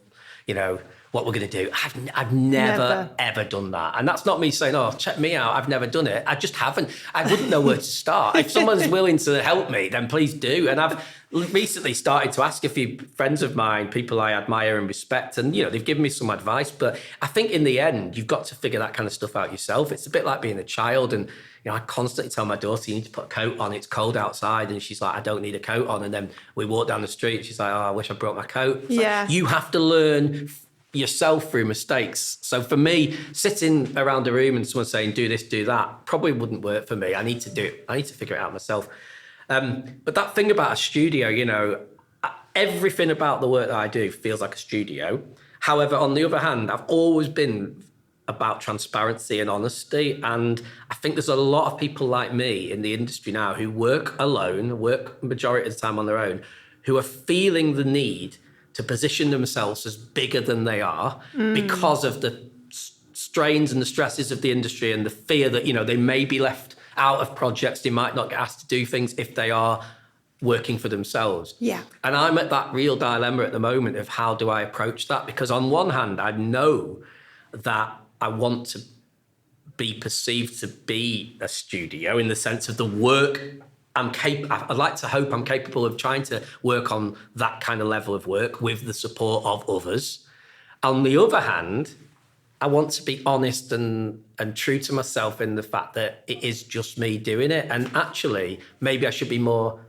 what we're going to do. I've never, ever done that. And that's not me saying, oh, check me out, I've never done it. I just haven't. I wouldn't know where to start. If someone's willing to help me, then please do. And I've recently started to ask a few friends of mine, people I admire and respect, and, they've given me some advice. But I think in the end, you've got to figure that kind of stuff out yourself. It's a bit like being a child. And, I constantly tell my daughter, you need to put a coat on. It's cold outside. And she's like, I don't need a coat on. And then we walk down the street. She's like, oh, I wish I brought my coat. Like, you have to learn yourself through mistakes. So for me, sitting around a room and someone saying, do this, do that, probably wouldn't work for me. I need to do it. I need to figure it out myself. But that thing about a studio, everything about the work that I do feels like a studio. However, on the other hand, I've always been about transparency and honesty. And I think there's a lot of people like me in the industry now who work alone, work majority of the time on their own, who are feeling the need to position themselves as bigger than they are because of the strains and the stresses of the industry and the fear that, they may be left out of projects. They might not get asked to do things if they are working for themselves. Yeah. And I'm at that real dilemma at the moment of how do I approach that? Because on one hand, I know that I want to be perceived to be a studio in the sense of the work I'd like to hope I'm capable of trying to work on that kind of level of work with the support of others. On the other hand, I want to be honest and true to myself in the fact that it is just me doing it. And actually, maybe I should be more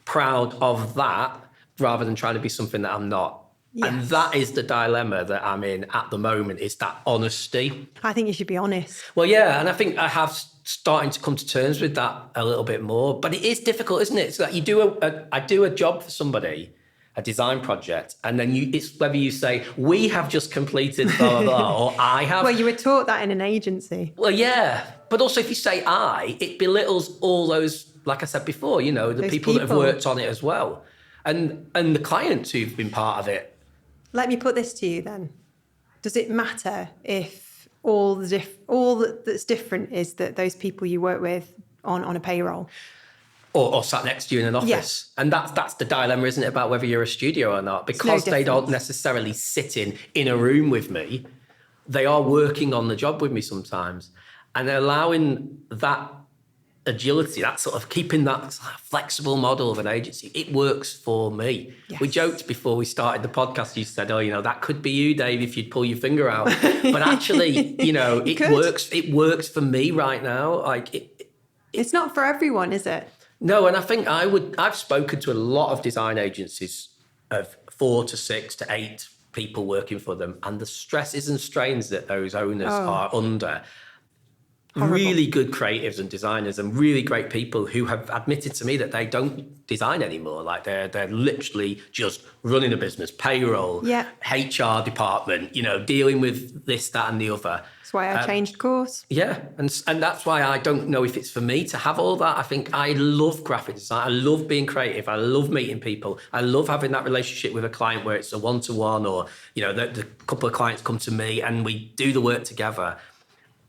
proud of that rather than trying to be something that I'm not. Yes. And that is the dilemma that I'm in at the moment, is that honesty. I think you should be honest. Well, yeah, and I think I have starting to come to terms with that a little bit more. But it is difficult, isn't it? It's like I do a job for somebody, a design project, and then it's whether you say, we have just completed blah, blah, blah, or I have. Well, you were taught that in an agency. Well, yeah. But also if you say it belittles all those, like I said before, the people that have worked on it as well. And the clients who've been part of it. Let me put this to you then. Does it matter if all that's different is that those people you work with on a payroll? Or sat next to you in an office. Yes. And that's the dilemma, isn't it, about whether you're a studio or not? Because they don't necessarily sit in a room with me. They are working on the job with me sometimes. And allowing that agility, that sort of keeping that flexible model of an agency, it works for me. Yes. We joked before we started the podcast, you said, that could be you, Dave, if you'd pull your finger out. But actually, it works for me right now. It's not for everyone, is it? No, and I think I've spoken to a lot of design agencies of 4 to 6 to 8 people working for them, and the stresses and strains that those owners are under. Horrible. Really good creatives and designers and really great people who have admitted to me that they don't design anymore. Like they're literally just running a business, payroll, HR department, dealing with this, that, and the other. That's why I changed course. Yeah, and that's why I don't know if it's for me to have all that. I think I love graphic design. I love being creative. I love meeting people. I love having that relationship with a client where it's a one-to-one, or the couple of clients come to me and we do the work together.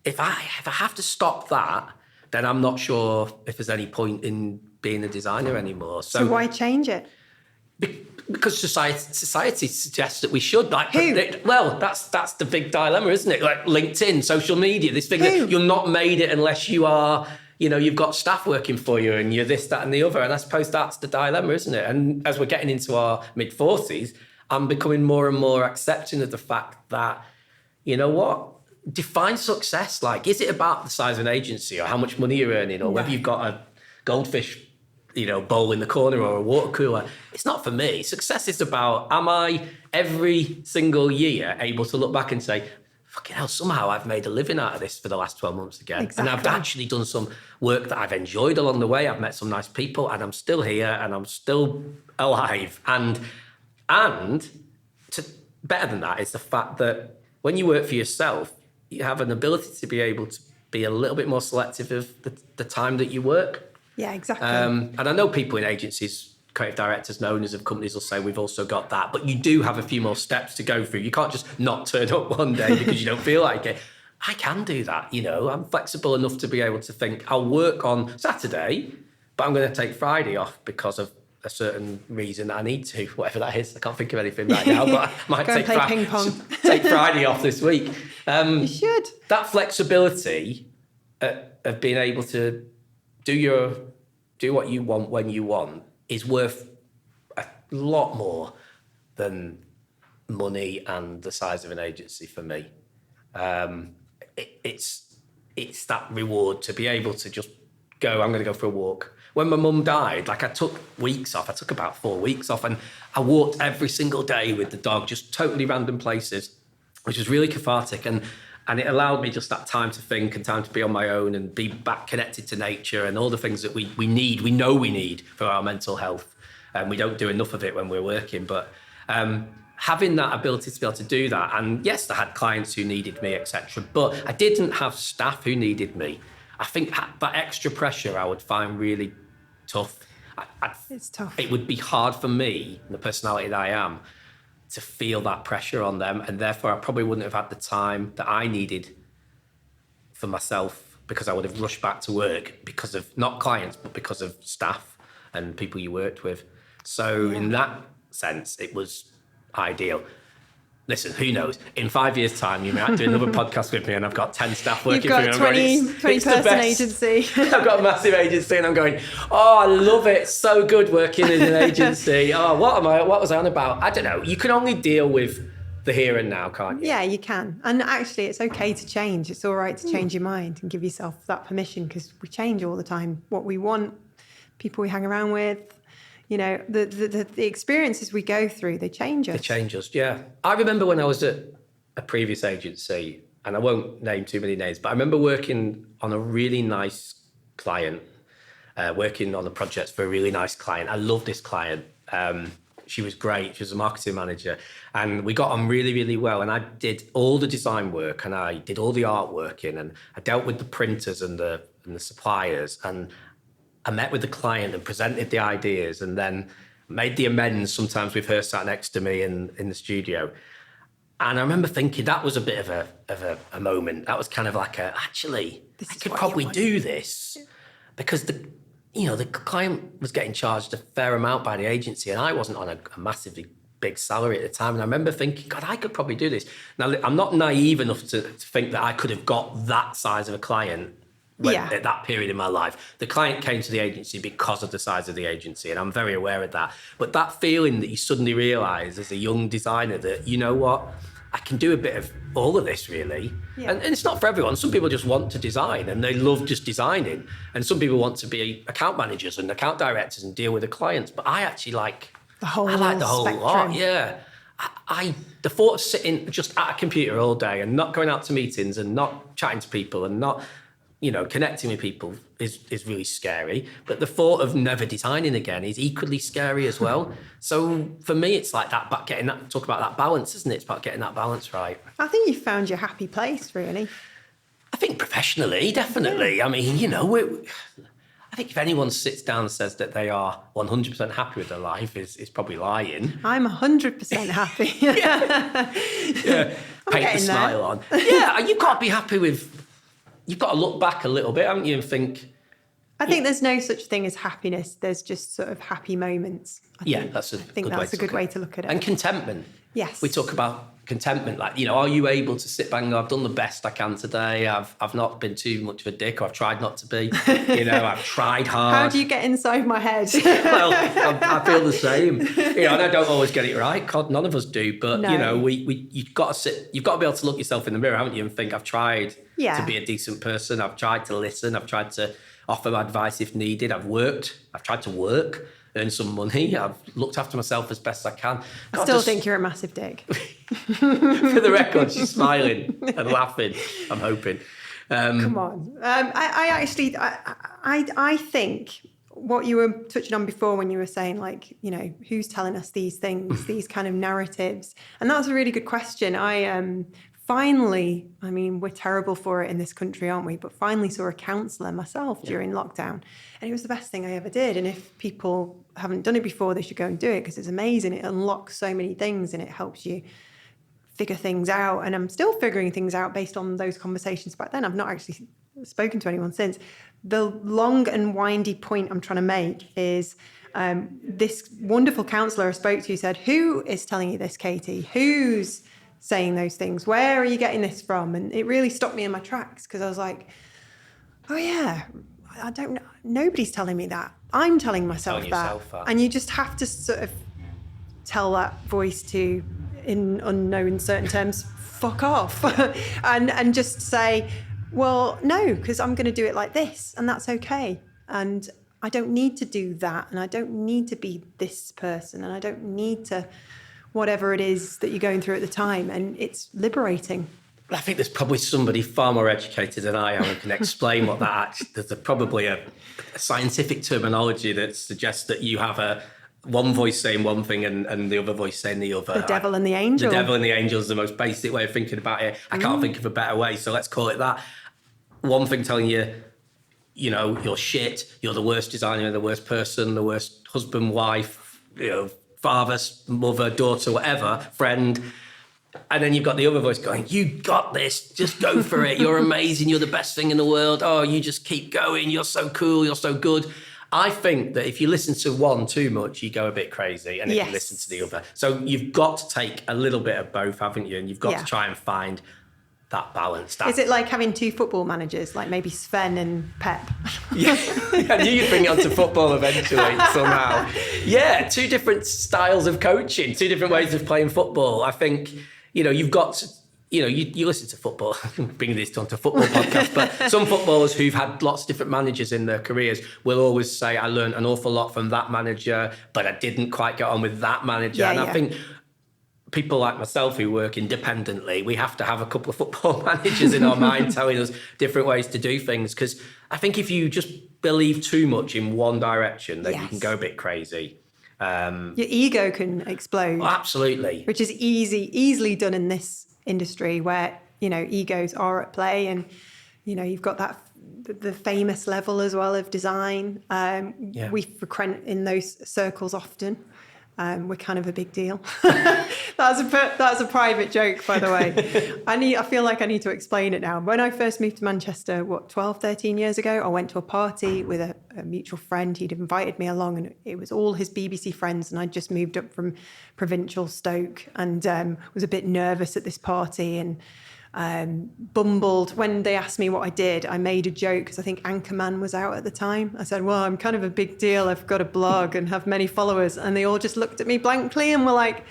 If I have to stop that, then I'm not sure if there's any point in being a designer anymore. So why change it? Because society suggests that we should. Who? Well, that's the big dilemma, isn't it? Like LinkedIn, social media, this thing that you're not made it unless you are, you've got staff working for you and you're this, that, and the other. And I suppose that's the dilemma, isn't it? And as we're getting into our mid-40s, I'm becoming more and more accepting of the fact that, define success. Like, is it about the size of an agency or how much money you're earning or whether you've got a goldfish, bowl in the corner or a water cooler? It's not for me. Success is about, am I every single year able to look back and say, fucking hell, somehow I've made a living out of this for the last 12 months again. Exactly. And I've actually done some work that I've enjoyed along the way. I've met some nice people and I'm still here and I'm still alive. And better than that is the fact that when you work for yourself, you have an ability to be able to be a little bit more selective of the time that you work. Yeah, exactly. And I know people in agencies, creative directors and owners of companies will say, we've also got that. But you do have a few more steps to go through. You can't just not turn up one day because you don't feel like it. I can do that, I'm flexible enough to be able to think, I'll work on Saturday, but I'm going to take Friday off because of a certain reason that I need to, whatever that is. I can't think of anything right now, but I might take ping pong. Take Friday off this week. You should. That flexibility of being able to do what you want when you want is worth a lot more than money and the size of an agency for me. It's that reward to be able to just go, I'm going to go for a walk. When my mum died, I took weeks off. I took about 4 weeks off and I walked every single day with the dog, just totally random places, which was really cathartic. And And it allowed me just that time to think and time to be on my own and be back connected to nature and all the things that we need, we know we need for our mental health. And we don't do enough of it when we're working. But having that ability to be able to do that, and yes, I had clients who needed me, etc. But I didn't have staff who needed me. I think that extra pressure I would find really tough. It's tough. It would be hard for me, the personality that I am, to feel that pressure on them. And therefore, I probably wouldn't have had the time that I needed for myself, because I would have rushed back to work because of not clients, but because of staff and people you worked with. So in that sense, it was ideal. Listen, who knows? In 5 years' time, you might do another podcast with me and I've got 10 staff working for me. You've got 20 person agency. I've got a massive agency and I'm going, oh, I love it. It's so good working in an agency. Oh, what was I on about? I don't know. You can only deal with the here and now, can't you? Yeah, you can. And actually, it's okay to change. It's all right to change your mind and give yourself that permission, because we change all the time. What we want, people we hang around with, you know, the experiences we go through, they change us. They change us, yeah. I remember when I was at a previous agency, and I won't name too many names, but I remember working on a really nice client, working on the projects for a really nice client. I love this client. She was great. She was a marketing manager. And we got on really, really well. And I did all the design work and I did all the artwork in, and I dealt with the printers and the suppliers. And I met with the client and presented the ideas and then made the amends sometimes with her sat next to me in the studio. And I remember thinking that was a bit of a moment. That was kind of like actually, I could probably do this, because the client was getting charged a fair amount by the agency and I wasn't on a massively big salary at the time. And I remember thinking, God, I could probably do this. Now, I'm not naive enough to think that I could have got that size of a client at that period in my life. The client came to the agency because of the size of the agency, and I'm very aware of that. But that feeling that you suddenly realise as a young designer that, you know what, I can do a bit of all of this, really. Yeah. And it's not for everyone. Some people just want to design and they love just designing. And some people want to be account managers and account directors and deal with the clients. But I actually like the whole spectrum. lot, yeah. The thought of sitting just at a computer all day and not going out to meetings and not chatting to people and not, connecting with people is really scary. But the thought of never designing again is equally scary as well. So for me, it's like that, but talk about that balance, isn't it? It's about getting that balance right. I think you found your happy place, really. I think professionally, definitely. Yeah. I mean, I think if anyone sits down and says that they are 100% happy with their life is probably lying. I'm 100% happy. Yeah. Paint the smile on. Yeah, you've got to be happy with... You've got to look back a little bit, haven't you, and think... I think there's no such thing as happiness. There's just sort of happy moments. I think that's a good way to look at it. And contentment. Yes. We talk about contentment, like, are you able to sit back and go, I've done the best I can today. I've not been too much of a dick, or I've tried not to be. I've tried hard. How do you get inside my head? Well, I feel the same. And I don't always get it right. God, none of us do. But, you've got to be able to look yourself in the mirror, haven't you, and think, I've tried to be a decent person. I've tried to listen. I've tried to offer advice if needed. I've tried to work, earn some money. I've looked after myself as best I can. I still think you're a massive dick. For the record, she's smiling and laughing, I'm hoping. Come on. I think what you were touching on before when you were saying, like, who's telling us these things, these kind of narratives? And that's a really good question. Finally, we're terrible for it in this country, aren't we? But finally saw a counsellor myself during lockdown. And it was the best thing I ever did. And if people haven't done it before, they should go and do it, because it's amazing. It unlocks so many things and it helps you figure things out. And I'm still figuring things out based on those conversations back then. I've not actually spoken to anyone since. The long and windy point I'm trying to make is this wonderful counsellor I spoke to said, who is telling you this, Katie? Who's saying those things? Where are you getting this from? And it really stopped me in my tracks, because I was like, oh yeah, I don't know. Nobody's telling me that. I'm telling myself that. And you just have to sort of tell that voice to, in unknown certain terms, fuck off. and just say, well, no, because I'm going to do it like this, and that's okay. And I don't need to do that, and I don't need to be this person, and I don't need to... whatever it is that you're going through at the time. And it's liberating. I think there's probably somebody far more educated than I am who can explain what that actually, there's probably a scientific terminology that suggests that you have one voice saying one thing and the other voice saying the other. The devil and the angel. The devil and the angel is the most basic way of thinking about it. I can't think of a better way, so let's call it that. One thing telling you, you're shit, you're the worst designer, the worst person, the worst husband, wife, father, mother, daughter, whatever, friend. And then you've got the other voice going, you got this, just go for it. You're amazing. You're the best thing in the world. Oh, you just keep going. You're so cool. You're so good. I think that if you listen to one too much, you go a bit crazy. And if you listen to the other. So you've got to take a little bit of both, haven't you? And you've got to try and find that balance. Is it like having two football managers, like maybe Sven and Pep? Yeah, I knew you'd bring it onto football eventually somehow. Yeah, two different styles of coaching, two different ways of playing football. I think, you've got to, you listen to football, bringing this onto a football podcast, but some footballers who've had lots of different managers in their careers will always say, I learned an awful lot from that manager, but I didn't quite get on with that manager. I think people like myself who work independently, we have to have a couple of football managers in our mind telling us different ways to do things. Because I think if you just believe too much in one direction, then you can go a bit crazy. Your ego can explode. Absolutely. Which is easily done in this industry where, egos are at play, and, you've got that the famous level as well of design. We frequent in those circles often. We're kind of a big deal. That's a private joke, by the way. I feel like I need to explain it now. When I first moved to Manchester, 12, 13 years ago, I went to a party with a mutual friend. He'd invited me along, and it was all his BBC friends. And I'd just moved up from provincial Stoke and was a bit nervous at this party and bumbled. When they asked me what I did, I made a joke because I think Anchorman was out at the time. I said, well, I'm kind of a big deal. I've got a blog and have many followers. And they all just looked at me blankly and were like,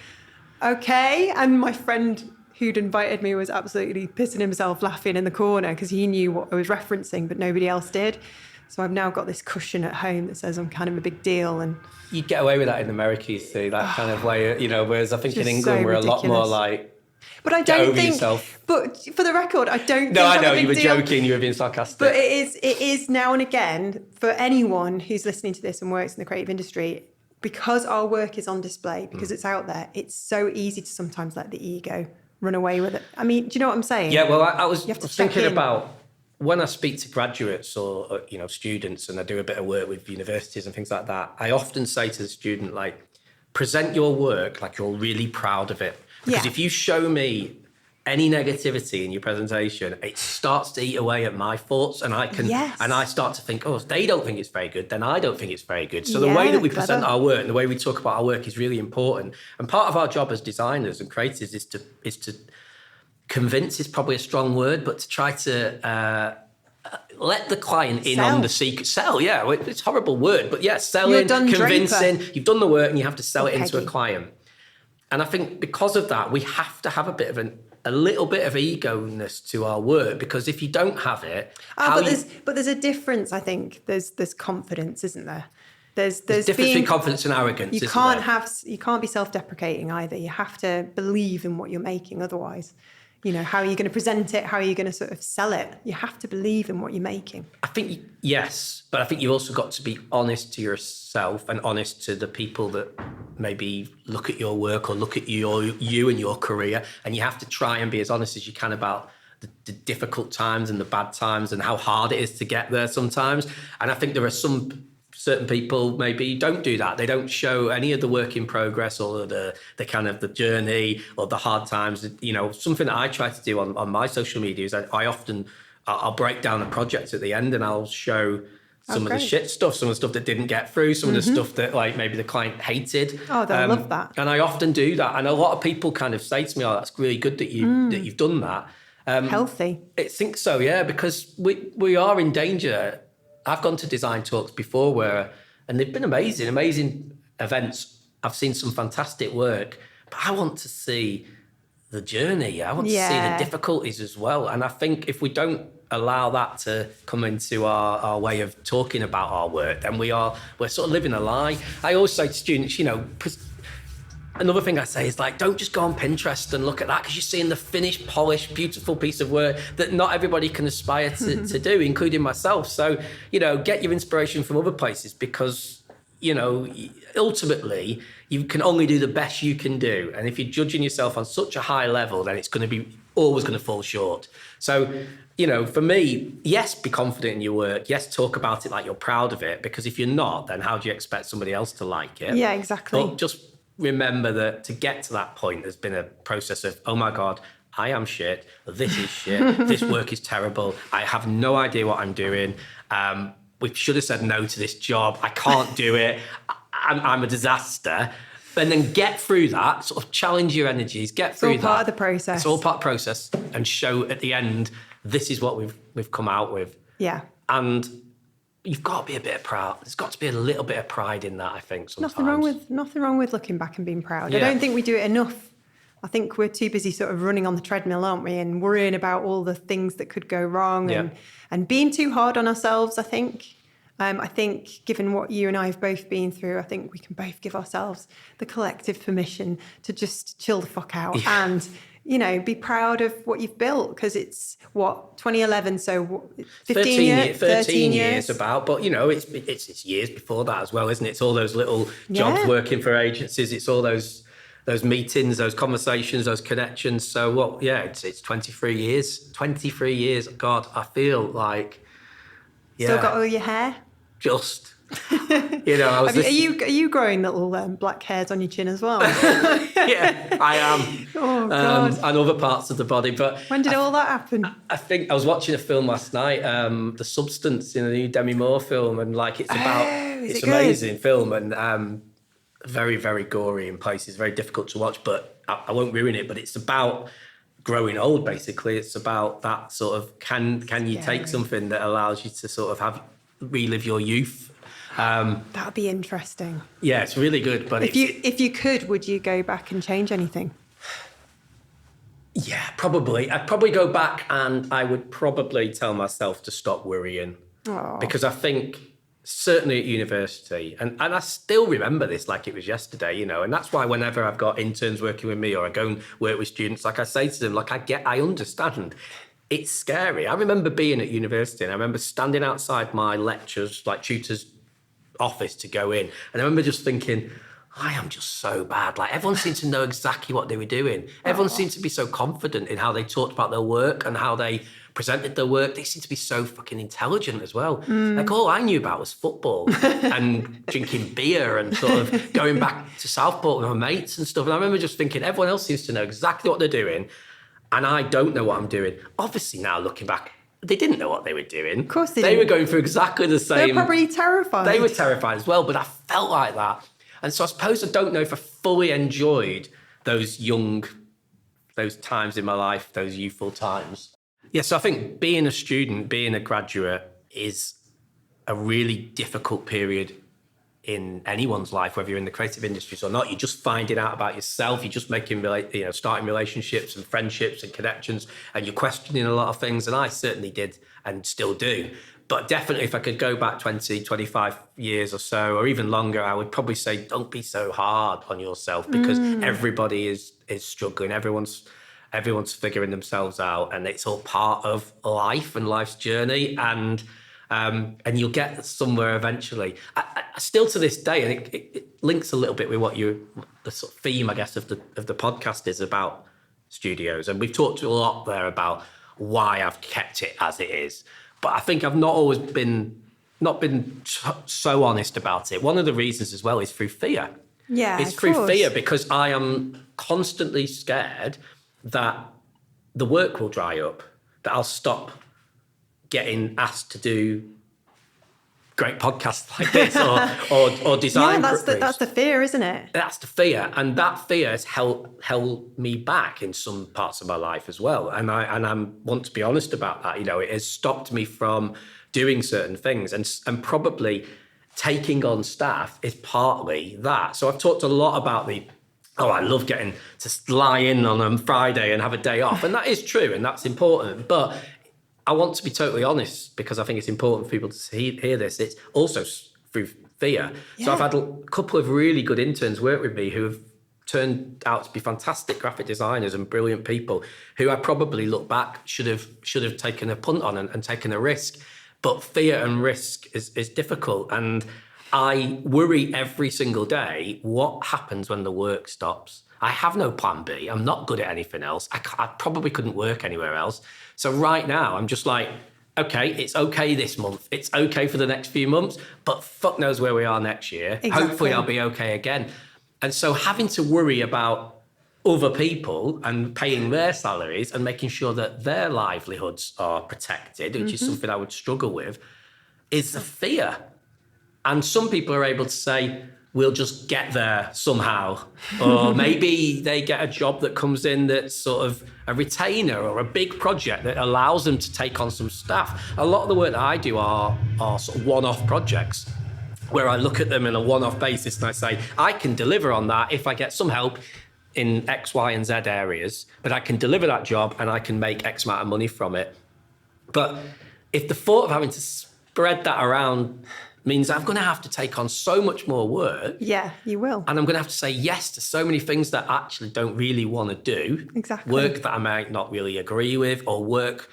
okay. And my friend who'd invited me was absolutely pissing himself laughing in the corner because he knew what I was referencing, but nobody else did. So I've now got this cushion at home that says I'm kind of a big deal. And you get away with that in America, you see, that kind of way, whereas I think in England we're ridiculous. A lot more like, but I don't think. Yourself. But for the record, I don't. No, think I know I'm a you were big deal. joking. You were being sarcastic. But it is now and again for anyone who's listening to this and works in the creative industry, because our work is on display, because it's out there. It's so easy to sometimes let the ego run away with it. I mean, do you know what I'm saying? Yeah. Well, I was thinking about when I speak to graduates or students, and I do a bit of work with universities and things like that. I often say to the student, like, present your work like you're really proud of it. Because if you show me any negativity in your presentation, it starts to eat away at my thoughts, and I start to think, oh, they don't think it's very good, then I don't think it's very good. So the way that we present our work and the way we talk about our work is really important. And part of our job as designers and creators is to convince is probably a strong word, but to try to let the client in on the secret. Sell, yeah, it's a horrible word, but selling, convincing. Draper. You've done the work and you have to sell it into a client. And I think because of that, we have to have a little bit of ego-ness to our work, because if you don't have it... But there's a difference, I think. There's confidence, isn't there? There's difference between confidence and arrogance, you can't be self-deprecating either. You have to believe in what you're making, otherwise... how are you going to present it? How are you going to sort of sell it? You have to believe in what you're making. I think, yes, but I think you've also got to be honest to yourself and honest to the people that maybe look at your work or look at you and your career. And you have to try and be as honest as you can about the difficult times and the bad times and how hard it is to get there sometimes. And I think there are certain people maybe don't do that. They don't show any of the work in progress or the kind of the journey or the hard times. Something that I try to do on my social media is I'll break down a project at the end and I'll show some of the shit stuff, some of the stuff that didn't get through, some of the stuff that like maybe the client hated. Oh, they'll love that. And I often do that. And a lot of people kind of say to me, oh, that's really good that you've done that. Healthy. I think so, yeah, because we are in danger. I've gone to design talks before and they've been amazing events. I've seen some fantastic work, but I want to see the journey. I want to see the difficulties as well. And I think if we don't allow that to come into our way of talking about our work, then we're sort of living a lie. I always say to students, Another thing I say is like, don't just go on Pinterest and look at that because you're seeing the finished, polished, beautiful piece of work that not everybody can aspire to do, including myself. So, get your inspiration from other places because, ultimately you can only do the best you can do. And if you're judging yourself on such a high level, then it's going to be always going to fall short. So, for me, yes, be confident in your work. Yes, talk about it like you're proud of it, because if you're not, then how do you expect somebody else to like it? Yeah, exactly. But just remember that to get to that point, there's been a process of, oh my God, I am shit. This is shit. This work is terrible. I have no idea what I'm doing. We should have said no to this job. I can't do it. I'm a disaster. And then get through that, sort of challenge your energies, get through that. It's all part of the process. It's all part of the process, and show at the end, this is what we've come out with. Yeah. And you've got to be a bit proud. There's got to be a little bit of pride in that, I think, sometimes. Nothing wrong with looking back and being proud. Yeah. I don't think we do it enough. I think we're too busy sort of running on the treadmill, aren't we? And worrying about all the things that could go wrong and being too hard on ourselves, I think. I think given what you and I have both been through, I think we can both give ourselves the collective permission to just chill the fuck out and, be proud of what you've built, because it's 2011, so 13 years about, but it's years before that as well, isn't it? It's all those little jobs working for agencies. It's all those meetings, those conversations, those connections. So it's 23 years. 23 years. God, I feel like still got all your hair. Just, I was. Are you growing little black hairs on your chin as well? Yeah, I am. Oh God! And other parts of the body. But when did all that happen? I think I was watching a film last night, The Substance, in a new Demi Moore film, and it's about it's an amazing film and very, very gory in places, very difficult to watch. But I won't ruin it. But it's about growing old. Basically, it's about that sort of can you take something that allows you to sort of relive your youth. That would be interesting. Yeah, it's really good. But if you could, would you go back and change anything? Yeah, probably. I'd probably go back and I would probably tell myself to stop worrying. Aww. Because I think certainly at university, and I still remember this like it was yesterday, and that's why whenever I've got interns working with me or I go and work with students, like I say to them, I understand. It's scary. I remember being at university and I remember standing outside my lecturers, tutor's office to go in. And I remember just thinking, I am just so bad. Everyone seemed to know exactly what they were doing. Everyone seemed to be so confident in how they talked about their work and how they presented their work. They seemed to be so fucking intelligent as well. All I knew about was football and drinking beer and sort of going back to Southport with my mates and stuff. And I remember just thinking, everyone else seems to know exactly what they're doing. And I don't know what I'm doing. Obviously, now looking back, they didn't know what they were doing. Of course they didn't. They were going through exactly the same. They were probably terrified. They were terrified as well, but I felt like that. And so I suppose I don't know if I fully enjoyed those times in my life, those youthful times. Yeah, so I think being a student, being a graduate is a really difficult period in anyone's life, whether you're in the creative industries or not. You're just finding out about yourself. You're just starting relationships and friendships and connections, and you're questioning a lot of things. And I certainly did and still do. But definitely if I could go back 20, 25 years or so, or even longer, I would probably say, don't be so hard on yourself, because everybody is struggling. Everyone's figuring themselves out, and it's all part of life and life's journey. And you'll get somewhere eventually. I still to this day, and it links a little bit with what the sort of theme, I guess, of the podcast is about studios. And we've talked a lot there about why I've kept it as it is. But I think I've not always been so honest about it. One of the reasons as well is through fear. Yeah, it's through fear, because I am constantly scared that the work will dry up, that I'll stop getting asked to do great podcasts like this or design. Yeah, that's the fear, isn't it? That's the fear, and that fear has held me back in some parts of my life as well. And I want to be honest about that. It has stopped me from doing certain things, and probably taking on staff is partly that. So I've talked a lot about I love getting to lie in on a Friday and have a day off, and that is true, and that's important, but I want to be totally honest, because I think it's important for people to hear this. It's also through fear. Yeah. So I've had a couple of really good interns work with me who have turned out to be fantastic graphic designers and brilliant people who I probably look back should have taken a punt on and taken a risk. But fear and risk is difficult. And I worry every single day, what happens when the work stops? I have no plan B. I'm not good at anything else. I probably couldn't work anywhere else. So right now, I'm just like, okay, it's okay this month. It's okay for the next few months, but fuck knows where we are next year. Exactly. Hopefully I'll be okay again. And so having to worry about other people and paying their salaries and making sure that their livelihoods are protected, which is something I would struggle with, is a fear. And some people are able to say, we'll just get there somehow. Or maybe they get a job that comes in that's sort of a retainer or a big project that allows them to take on some staff. A lot of the work that I do are sort of one-off projects where I look at them in a one-off basis and I say, I can deliver on that if I get some help in X, Y, and Z areas, but I can deliver that job and I can make X amount of money from it. But if the thought of having to spread that around means I'm going to have to take on so much more work. Yeah, you will. And I'm going to have to say yes to so many things that I actually don't really want to do. Exactly. Work that I might not really agree with, or work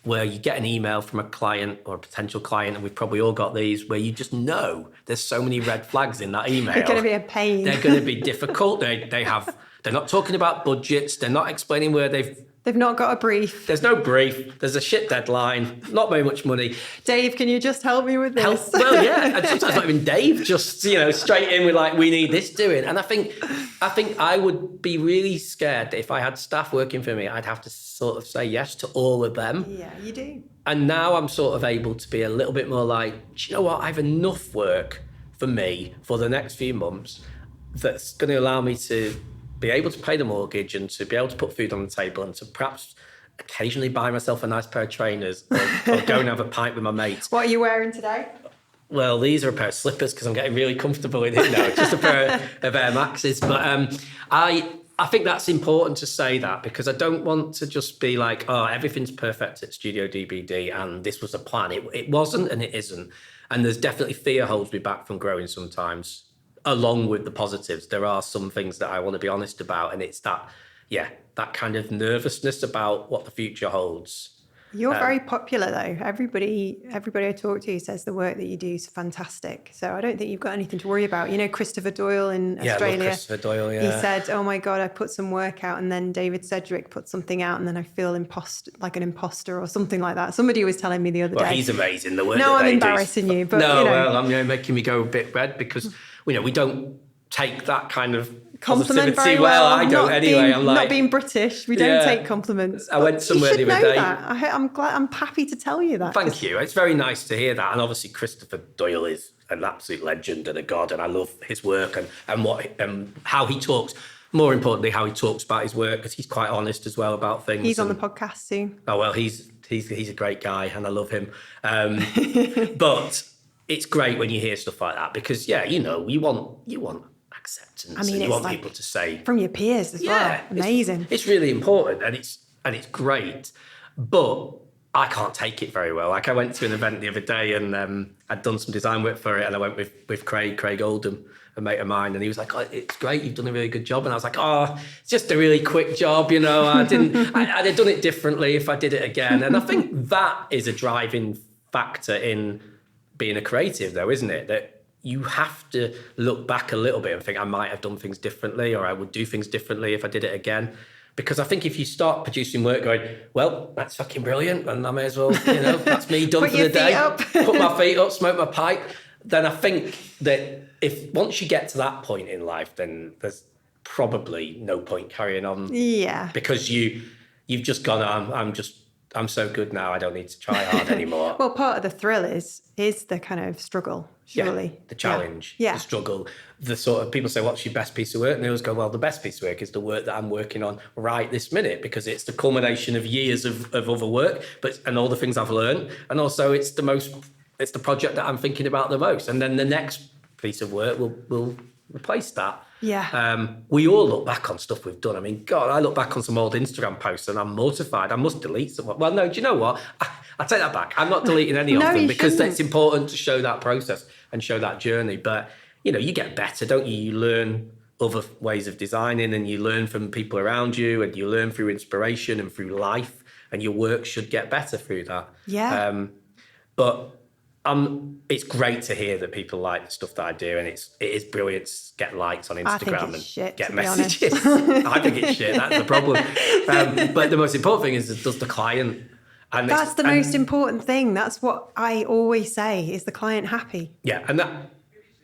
where you get an email from a client or a potential client, and we've probably all got these, where you just know there's so many red flags in that email. They're going to be a pain. They're going to be difficult. They're not talking about budgets. They're not explaining where They've not got a brief. There's no brief. There's a shit deadline. Not very much money. Dave, can you just help me with this? Well, yeah. And sometimes not even Dave, just, straight in with like, we need this doing. And I think I would be really scared that if I had staff working for me, I'd have to sort of say yes to all of them. Yeah, you do. And now I'm sort of able to be a little bit more like, do you know what? I have enough work for me for the next few months that's going to allow me to be able to pay the mortgage and to be able to put food on the table and to perhaps occasionally buy myself a nice pair of trainers or go and have a pint with my mates. What are you wearing today? Well, these are a pair of slippers because I'm getting really comfortable in it now. It's just a pair of Air Maxes. But I think that's important to say that, because I don't want to just be like, oh, everything's perfect at Studio DBD and this was a plan. It wasn't and it isn't. And there's definitely fear holds me back from growing sometimes. Along with the positives, there are some things that I want to be honest about, and it's that kind of nervousness about what the future holds. You're very popular though. Everybody I talk to says the work that you do is fantastic. So I don't think you've got anything to worry about. Christopher Doyle in Australia. Yeah, Christopher Doyle, yeah. He said, oh my God, I put some work out and then David Sedgwick put something out and then I feel like an imposter or something like that. Somebody was telling me the other day. Well, he's amazing, the work No, that I'm embarrassing you, but well, I'm making me go a bit red because, we don't take that kind of compliment positivity very well. I don't anyway. I'm like, not being British, we don't take compliments. I went somewhere the other day. I'm happy to tell you that. Thank you. It's very nice to hear that. And obviously Christopher Doyle is an absolute legend and a god, and I love his work and how he talks. More importantly, how he talks about his work, because he's quite honest as well about things. He's on the podcast too. Oh well, he's a great guy and I love him. But it's great when you hear stuff like that, because you want acceptance. I mean, you want people to say from your peers as well. Amazing. It's really important and it's great, but I can't take it very well. Like I went to an event the other day and I'd done some design work for it, and I went with Craig Oldham, a mate of mine, and he was like, oh, it's great, you've done a really good job. And I was like, oh, it's just a really quick job, I'd have done it differently if I did it again. And I think that is a driving factor in being a creative though, isn't it? That you have to look back a little bit and think, I might have done things differently, or I would do things differently if I did it again. Because I think if you start producing work going, well, that's fucking brilliant, and I may as well, that's me done for the day. Put my feet up, smoke my pipe. Then I think that if once you get to that point in life, then there's probably no point carrying on. Yeah. Because you've just gone, I'm so good now, I don't need to try hard anymore. Well, part of the thrill is the kind of struggle, surely. Yeah, the challenge, the struggle. The sort of, people say, what's your best piece of work? And they always go, well, the best piece of work is the work that I'm working on right this minute, because it's the culmination of years of other work, and all the things I've learned. And also it's the project that I'm thinking about the most. And then the next piece of work will replace that. Yeah. We all look back on stuff we've done. I mean, God, I look back on some old Instagram posts and I'm mortified. I must delete some. Well, no, do you know what? I take that back. I'm not deleting any of them because it's important to show that process and show that journey. But, you get better, don't you? You learn other ways of designing, and you learn from people around you, and you learn through inspiration and through life, and your work should get better through that. Yeah. But it's great to hear that people like the stuff that I do, and it is brilliant to get likes on Instagram and shit, get messages. I think it's shit. That's the problem. But the most important thing is, does the client? And that's the most important thing. That's what I always say: is the client happy? Yeah, and that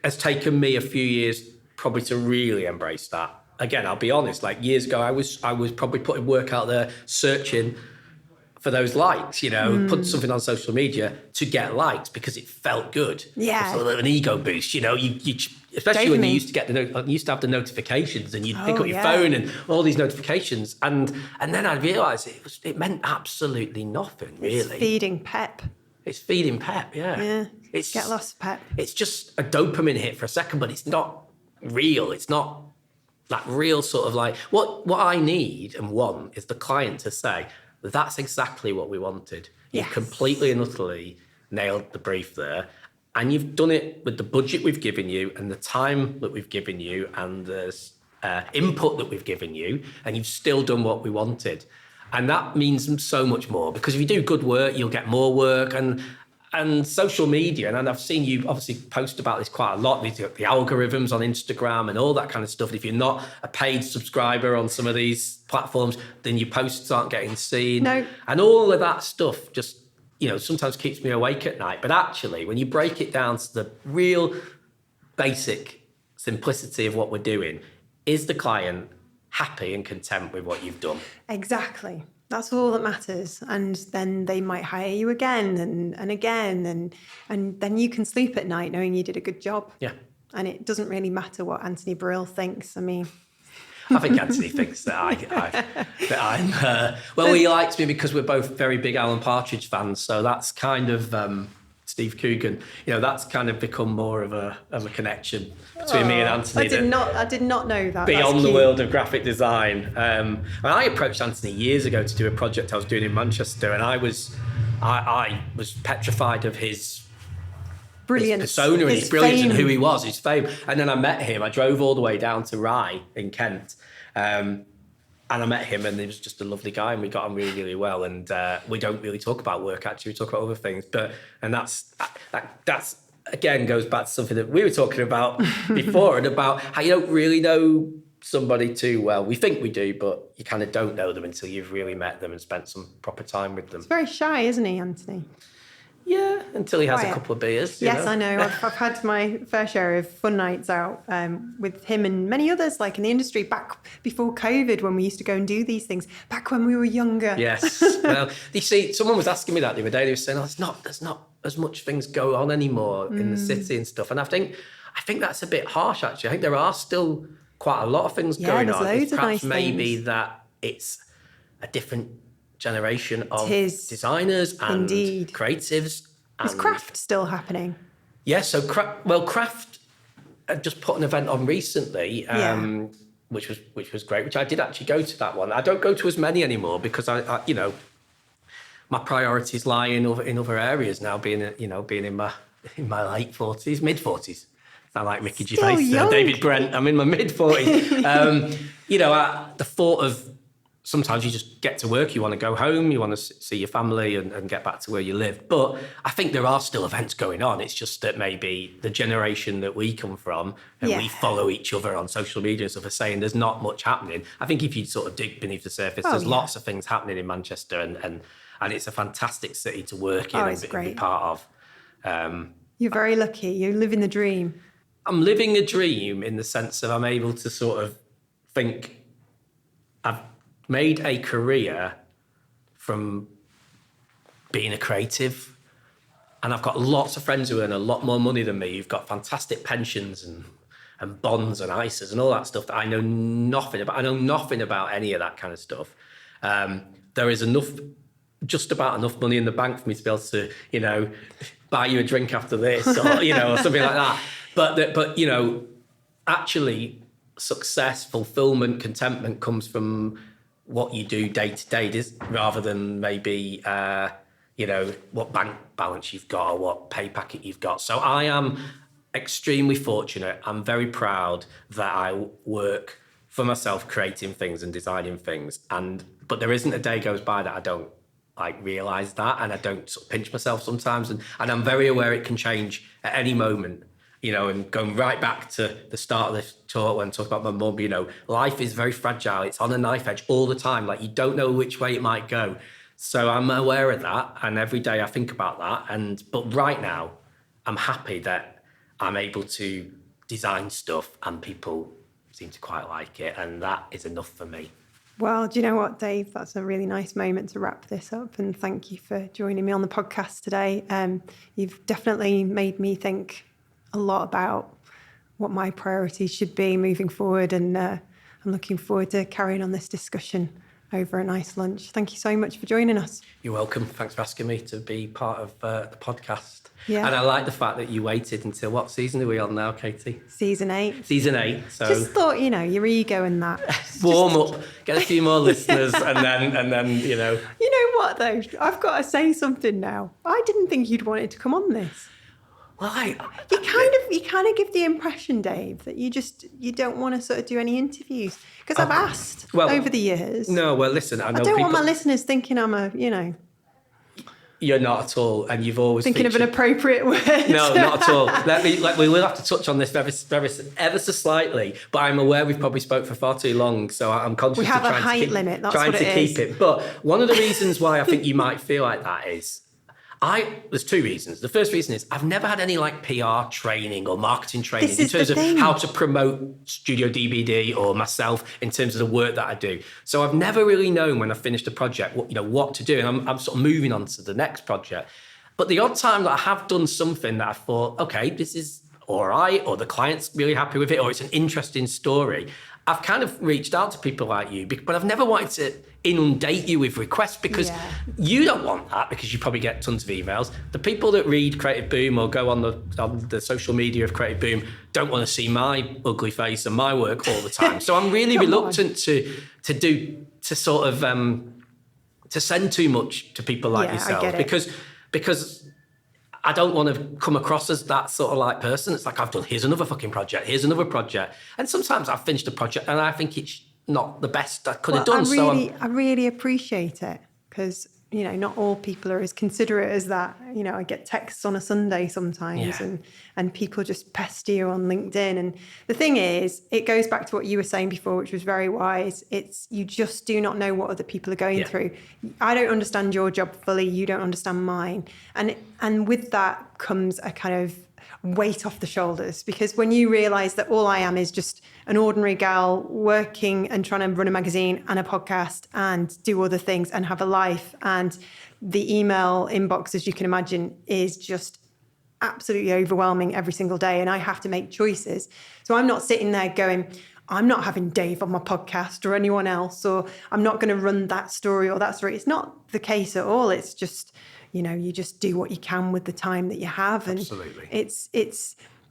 has taken me a few years probably to really embrace that. Again, I'll be honest. Like years ago, I was probably putting work out there, searching for those likes, put something on social media to get likes because it felt good. Yeah. It's an ego boost, you especially when you used to have the notifications, and you'd pick up your phone and all these notifications. And then I realised it meant absolutely nothing, really. It's feeding pep. It's feeding pep, yeah. Yeah. Get lost of pep. It's just a dopamine hit for a second, but it's not real. It's not that real sort of like, what I need and want is the client to say, that's exactly what we wanted. You've completely and utterly nailed the brief there. And you've done it with the budget we've given you and the time that we've given you and the input that we've given you, and you've still done what we wanted. And that means so much more, because if you do good work, you'll get more work. And social media, and I've seen you obviously post about this quite a lot, the algorithms on Instagram and all that kind of stuff. And if you're not a paid subscriber on some of these platforms, then your posts aren't getting seen. No. And all of that stuff just, sometimes keeps me awake at night. But actually, when you break it down to the real basic simplicity of what we're doing, is the client happy and content with what you've done? Exactly. That's all that matters. And then they might hire you again and again. And then you can sleep at night knowing you did a good job. Yeah. And it doesn't really matter what Anthony Brill thinks. I mean... I think Anthony thinks that he likes me because we're both very big Alan Partridge fans. So that's kind of... Steve Coogan, that's kind of become more of a connection between me and Anthony. I did not know that. Beyond the world of graphic design. And I approached Anthony years ago to do a project I was doing in Manchester, and I was petrified of his brilliance, his persona and his brilliance fame. And who he was, his fame. And then I met him. I drove all the way down to Rye in Kent. And I met him, and he was just a lovely guy, and we got on really, really well. And we don't really talk about work, actually. We talk about other things. And that's again, goes back to something that we were talking about before, and about how you don't really know somebody too well. We think we do, but you kind of don't know them until you've really met them and spent some proper time with them. He's very shy, isn't he, Anthony? Yeah, until he has a couple of beers. Yes, I know. I've had my fair share of fun nights out with him and many others, like in the industry, back before COVID, when we used to go and do these things, back when we were younger. Yes. Well, you see, someone was asking me that the other day. They were saying, there's not as much things go on anymore in the city and stuff. And I think that's a bit harsh, actually. I think there are still quite a lot of things going on. There's loads of nice maybe things. That it's a different generation of designers and creatives. Is craft still happening? Yeah, so craft just put an event on recently, which was great, which I did actually go to that one. I don't go to as many anymore because I my priorities lie in other areas now, being in my late 40s, mid 40s. I like Mickey Gervais, David Brent. I'm in my mid 40s. The thought of sometimes you just get to work, you want to go home, you want to see your family and get back to where you live. But I think there are still events going on. It's just that maybe the generation that we come from and we follow each other on social media and stuff are saying there's not much happening. I think if you sort of dig beneath the surface, there's lots of things happening in Manchester and it's a fantastic city to work in and be part of. You're very lucky. You're living the dream. I'm living a dream in the sense that I'm able to sort of think I've made a career from being a creative, and I've got lots of friends who earn a lot more money than me, who've got fantastic pensions and bonds and ISAs and all that stuff that I know nothing about. I know nothing about any of that kind of stuff. There is just about enough money in the bank for me to be able to, buy you a drink after this or, or something like that. But actually success, fulfillment, contentment comes from what you do day to day, rather than maybe, what bank balance you've got or what pay packet you've got. So I am extremely fortunate. I'm very proud that I work for myself, creating things and designing things. But there isn't a day goes by that I don't realize that, and I don't sort of pinch myself sometimes. And I'm very aware it can change at any moment. And going right back to the start of this talk when I talk about my mum, life is very fragile. It's on a knife edge all the time. You don't know which way it might go. So I'm aware of that, and every day I think about that. But right now, I'm happy that I'm able to design stuff and people seem to quite like it, and that is enough for me. Well, do you know what, Dave? That's a really nice moment to wrap this up, and thank you for joining me on the podcast today. You've definitely made me think a lot about what my priorities should be moving forward, and I'm looking forward to carrying on this discussion over a nice lunch. Thank you so much for joining us. You're welcome. Thanks for asking me to be part of the podcast. Yeah. And I like the fact that you waited until what season are we on now, Katie? Season 8. Season 8. So just thought, your ego and that. Warm up, get a few more listeners, and then. You know what though? I've got to say something now. I didn't think you'd wanted to come on this. Well, you kind of give the impression, Dave, that you don't want to sort of do any interviews, because I've asked over the years. No, well, listen, I don't want my listeners thinking I'm a, You're not at all, and you've always thinking of an appropriate word. No, not at all. We will have to touch on this ever so slightly, but I'm aware we've probably spoke for far too long, so I'm conscious. We have a height limit. That's trying what it is. Trying to keep it. But one of the reasons why I think you might feel like that is, there's two reasons. The first reason is I've never had any PR training or marketing training in terms of how to promote Studio DBD or myself in terms of the work that I do. So I've never really known when I finished a project what to do, and I'm sort of moving on to the next project. But the odd time that I have done something that I thought, okay, this is all right, or the client's really happy with it, or it's an interesting story, I've kind of reached out to people like you, but I've never wanted to inundate you with requests, because you don't want that, because you probably get tons of emails. The people that read Creative Boom or go on the social media of Creative Boom don't want to see my ugly face and my work all the time. So I'm really reluctant to send too much to people like yourself, because I don't want to come across as that sort of person. It's I've done, here's another fucking project, here's another project. And sometimes I've finished a project and I think it's not the best I could have done. I really appreciate it, because, not all people are as considerate as that. I get texts on a Sunday sometimes and people just pester you on LinkedIn. And the thing is, it goes back to what you were saying before, which was very wise. It's, you just do not know what other people are going through. I don't understand your job fully. You don't understand mine. And with that comes a kind of weight off the shoulders, because when you realise that all I am is just an ordinary gal working and trying to run a magazine and a podcast and do other things and have a life, and the email inbox, as you can imagine, is just absolutely overwhelming every single day, and I have to make choices. So I'm not sitting there going, I'm not having Dave on my podcast or anyone else, or I'm not going to run that story or that story. It's not the case at all. It's just, you just do what you can with the time that you have. And absolutely. It's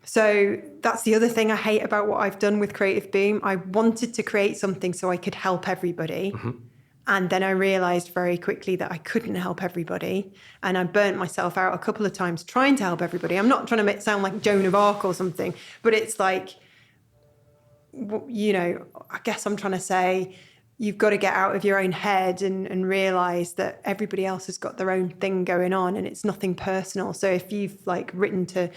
so that's the other thing I hate about what I've done with Creative Boom. I wanted to create something so I could help everybody. Mm-hmm. And then I realized very quickly that I couldn't help everybody. And I burnt myself out a couple of times trying to help everybody. I'm not trying to sound like Joan of Arc or something, but it's I guess I'm trying to say, you've got to get out of your own head and realize that everybody else has got their own thing going on and it's nothing personal. So if you've written to,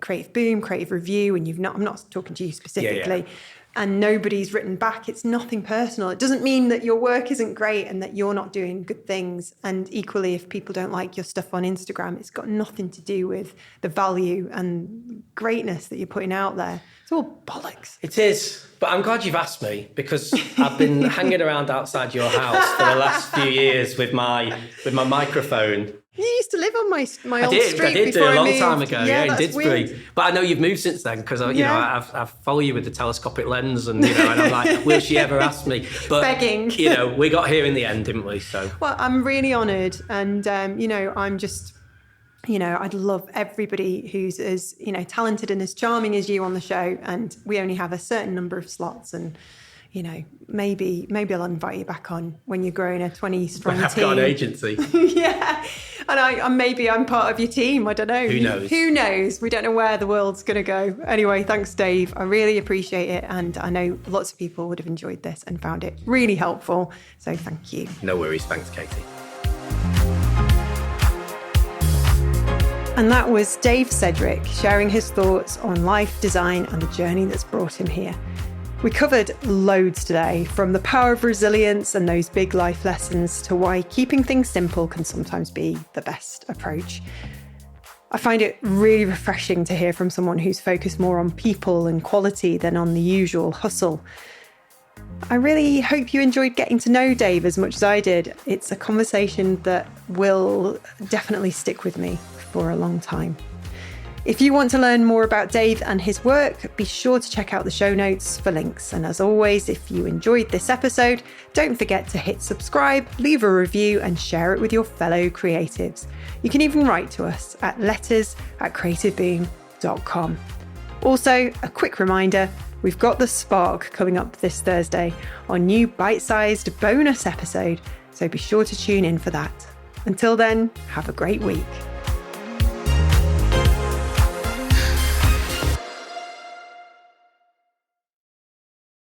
Creative Boom, Creative Review, and I'm not talking to you specifically, and nobody's written back, it's nothing personal. It doesn't mean that your work isn't great and that you're not doing good things. And equally, if people don't like your stuff on Instagram, it's got nothing to do with the value and greatness that you're putting out there. It's all bollocks. It is. But I'm glad you've asked me, because I've been hanging around outside your house for the last few years with my microphone. You used to live on my old street. I did before a long time ago, in Didsbury. Weird. But I know you've moved since then, because I follow you with the telescopic lens, and and I'm like, will she ever ask me? But begging. We got here in the end, didn't we? So well, I'm really honoured, and I'm just. I'd love everybody who's as, talented and as charming as you on the show. And we only have a certain number of slots. And, maybe I'll invite you back on when you're growing a 20-strong team. I've got an agency. Yeah. And maybe I'm part of your team. I don't know. Who knows? Who knows? We don't know where the world's going to go. Anyway, thanks, Dave. I really appreciate it. And I know lots of people would have enjoyed this and found it really helpful. So thank you. No worries. Thanks, Katie. And that was Dave Sedgwick sharing his thoughts on life, design, and the journey that's brought him here. We covered loads today, from the power of resilience and those big life lessons to why keeping things simple can sometimes be the best approach. I find it really refreshing to hear from someone who's focused more on people and quality than on the usual hustle. I really hope you enjoyed getting to know Dave as much as I did. It's a conversation that will definitely stick with me for a long time. If you want to learn more about Dave and his work, be sure to check out the show notes for links. And as always, if you enjoyed this episode, don't forget to hit subscribe, leave a review, and share it with your fellow creatives. You can even write to us at letters@creativebeing.com. Also, a quick reminder, we've got the Spark coming up this Thursday, our new bite-sized bonus episode, so be sure to tune in for that. Until then, have a great week.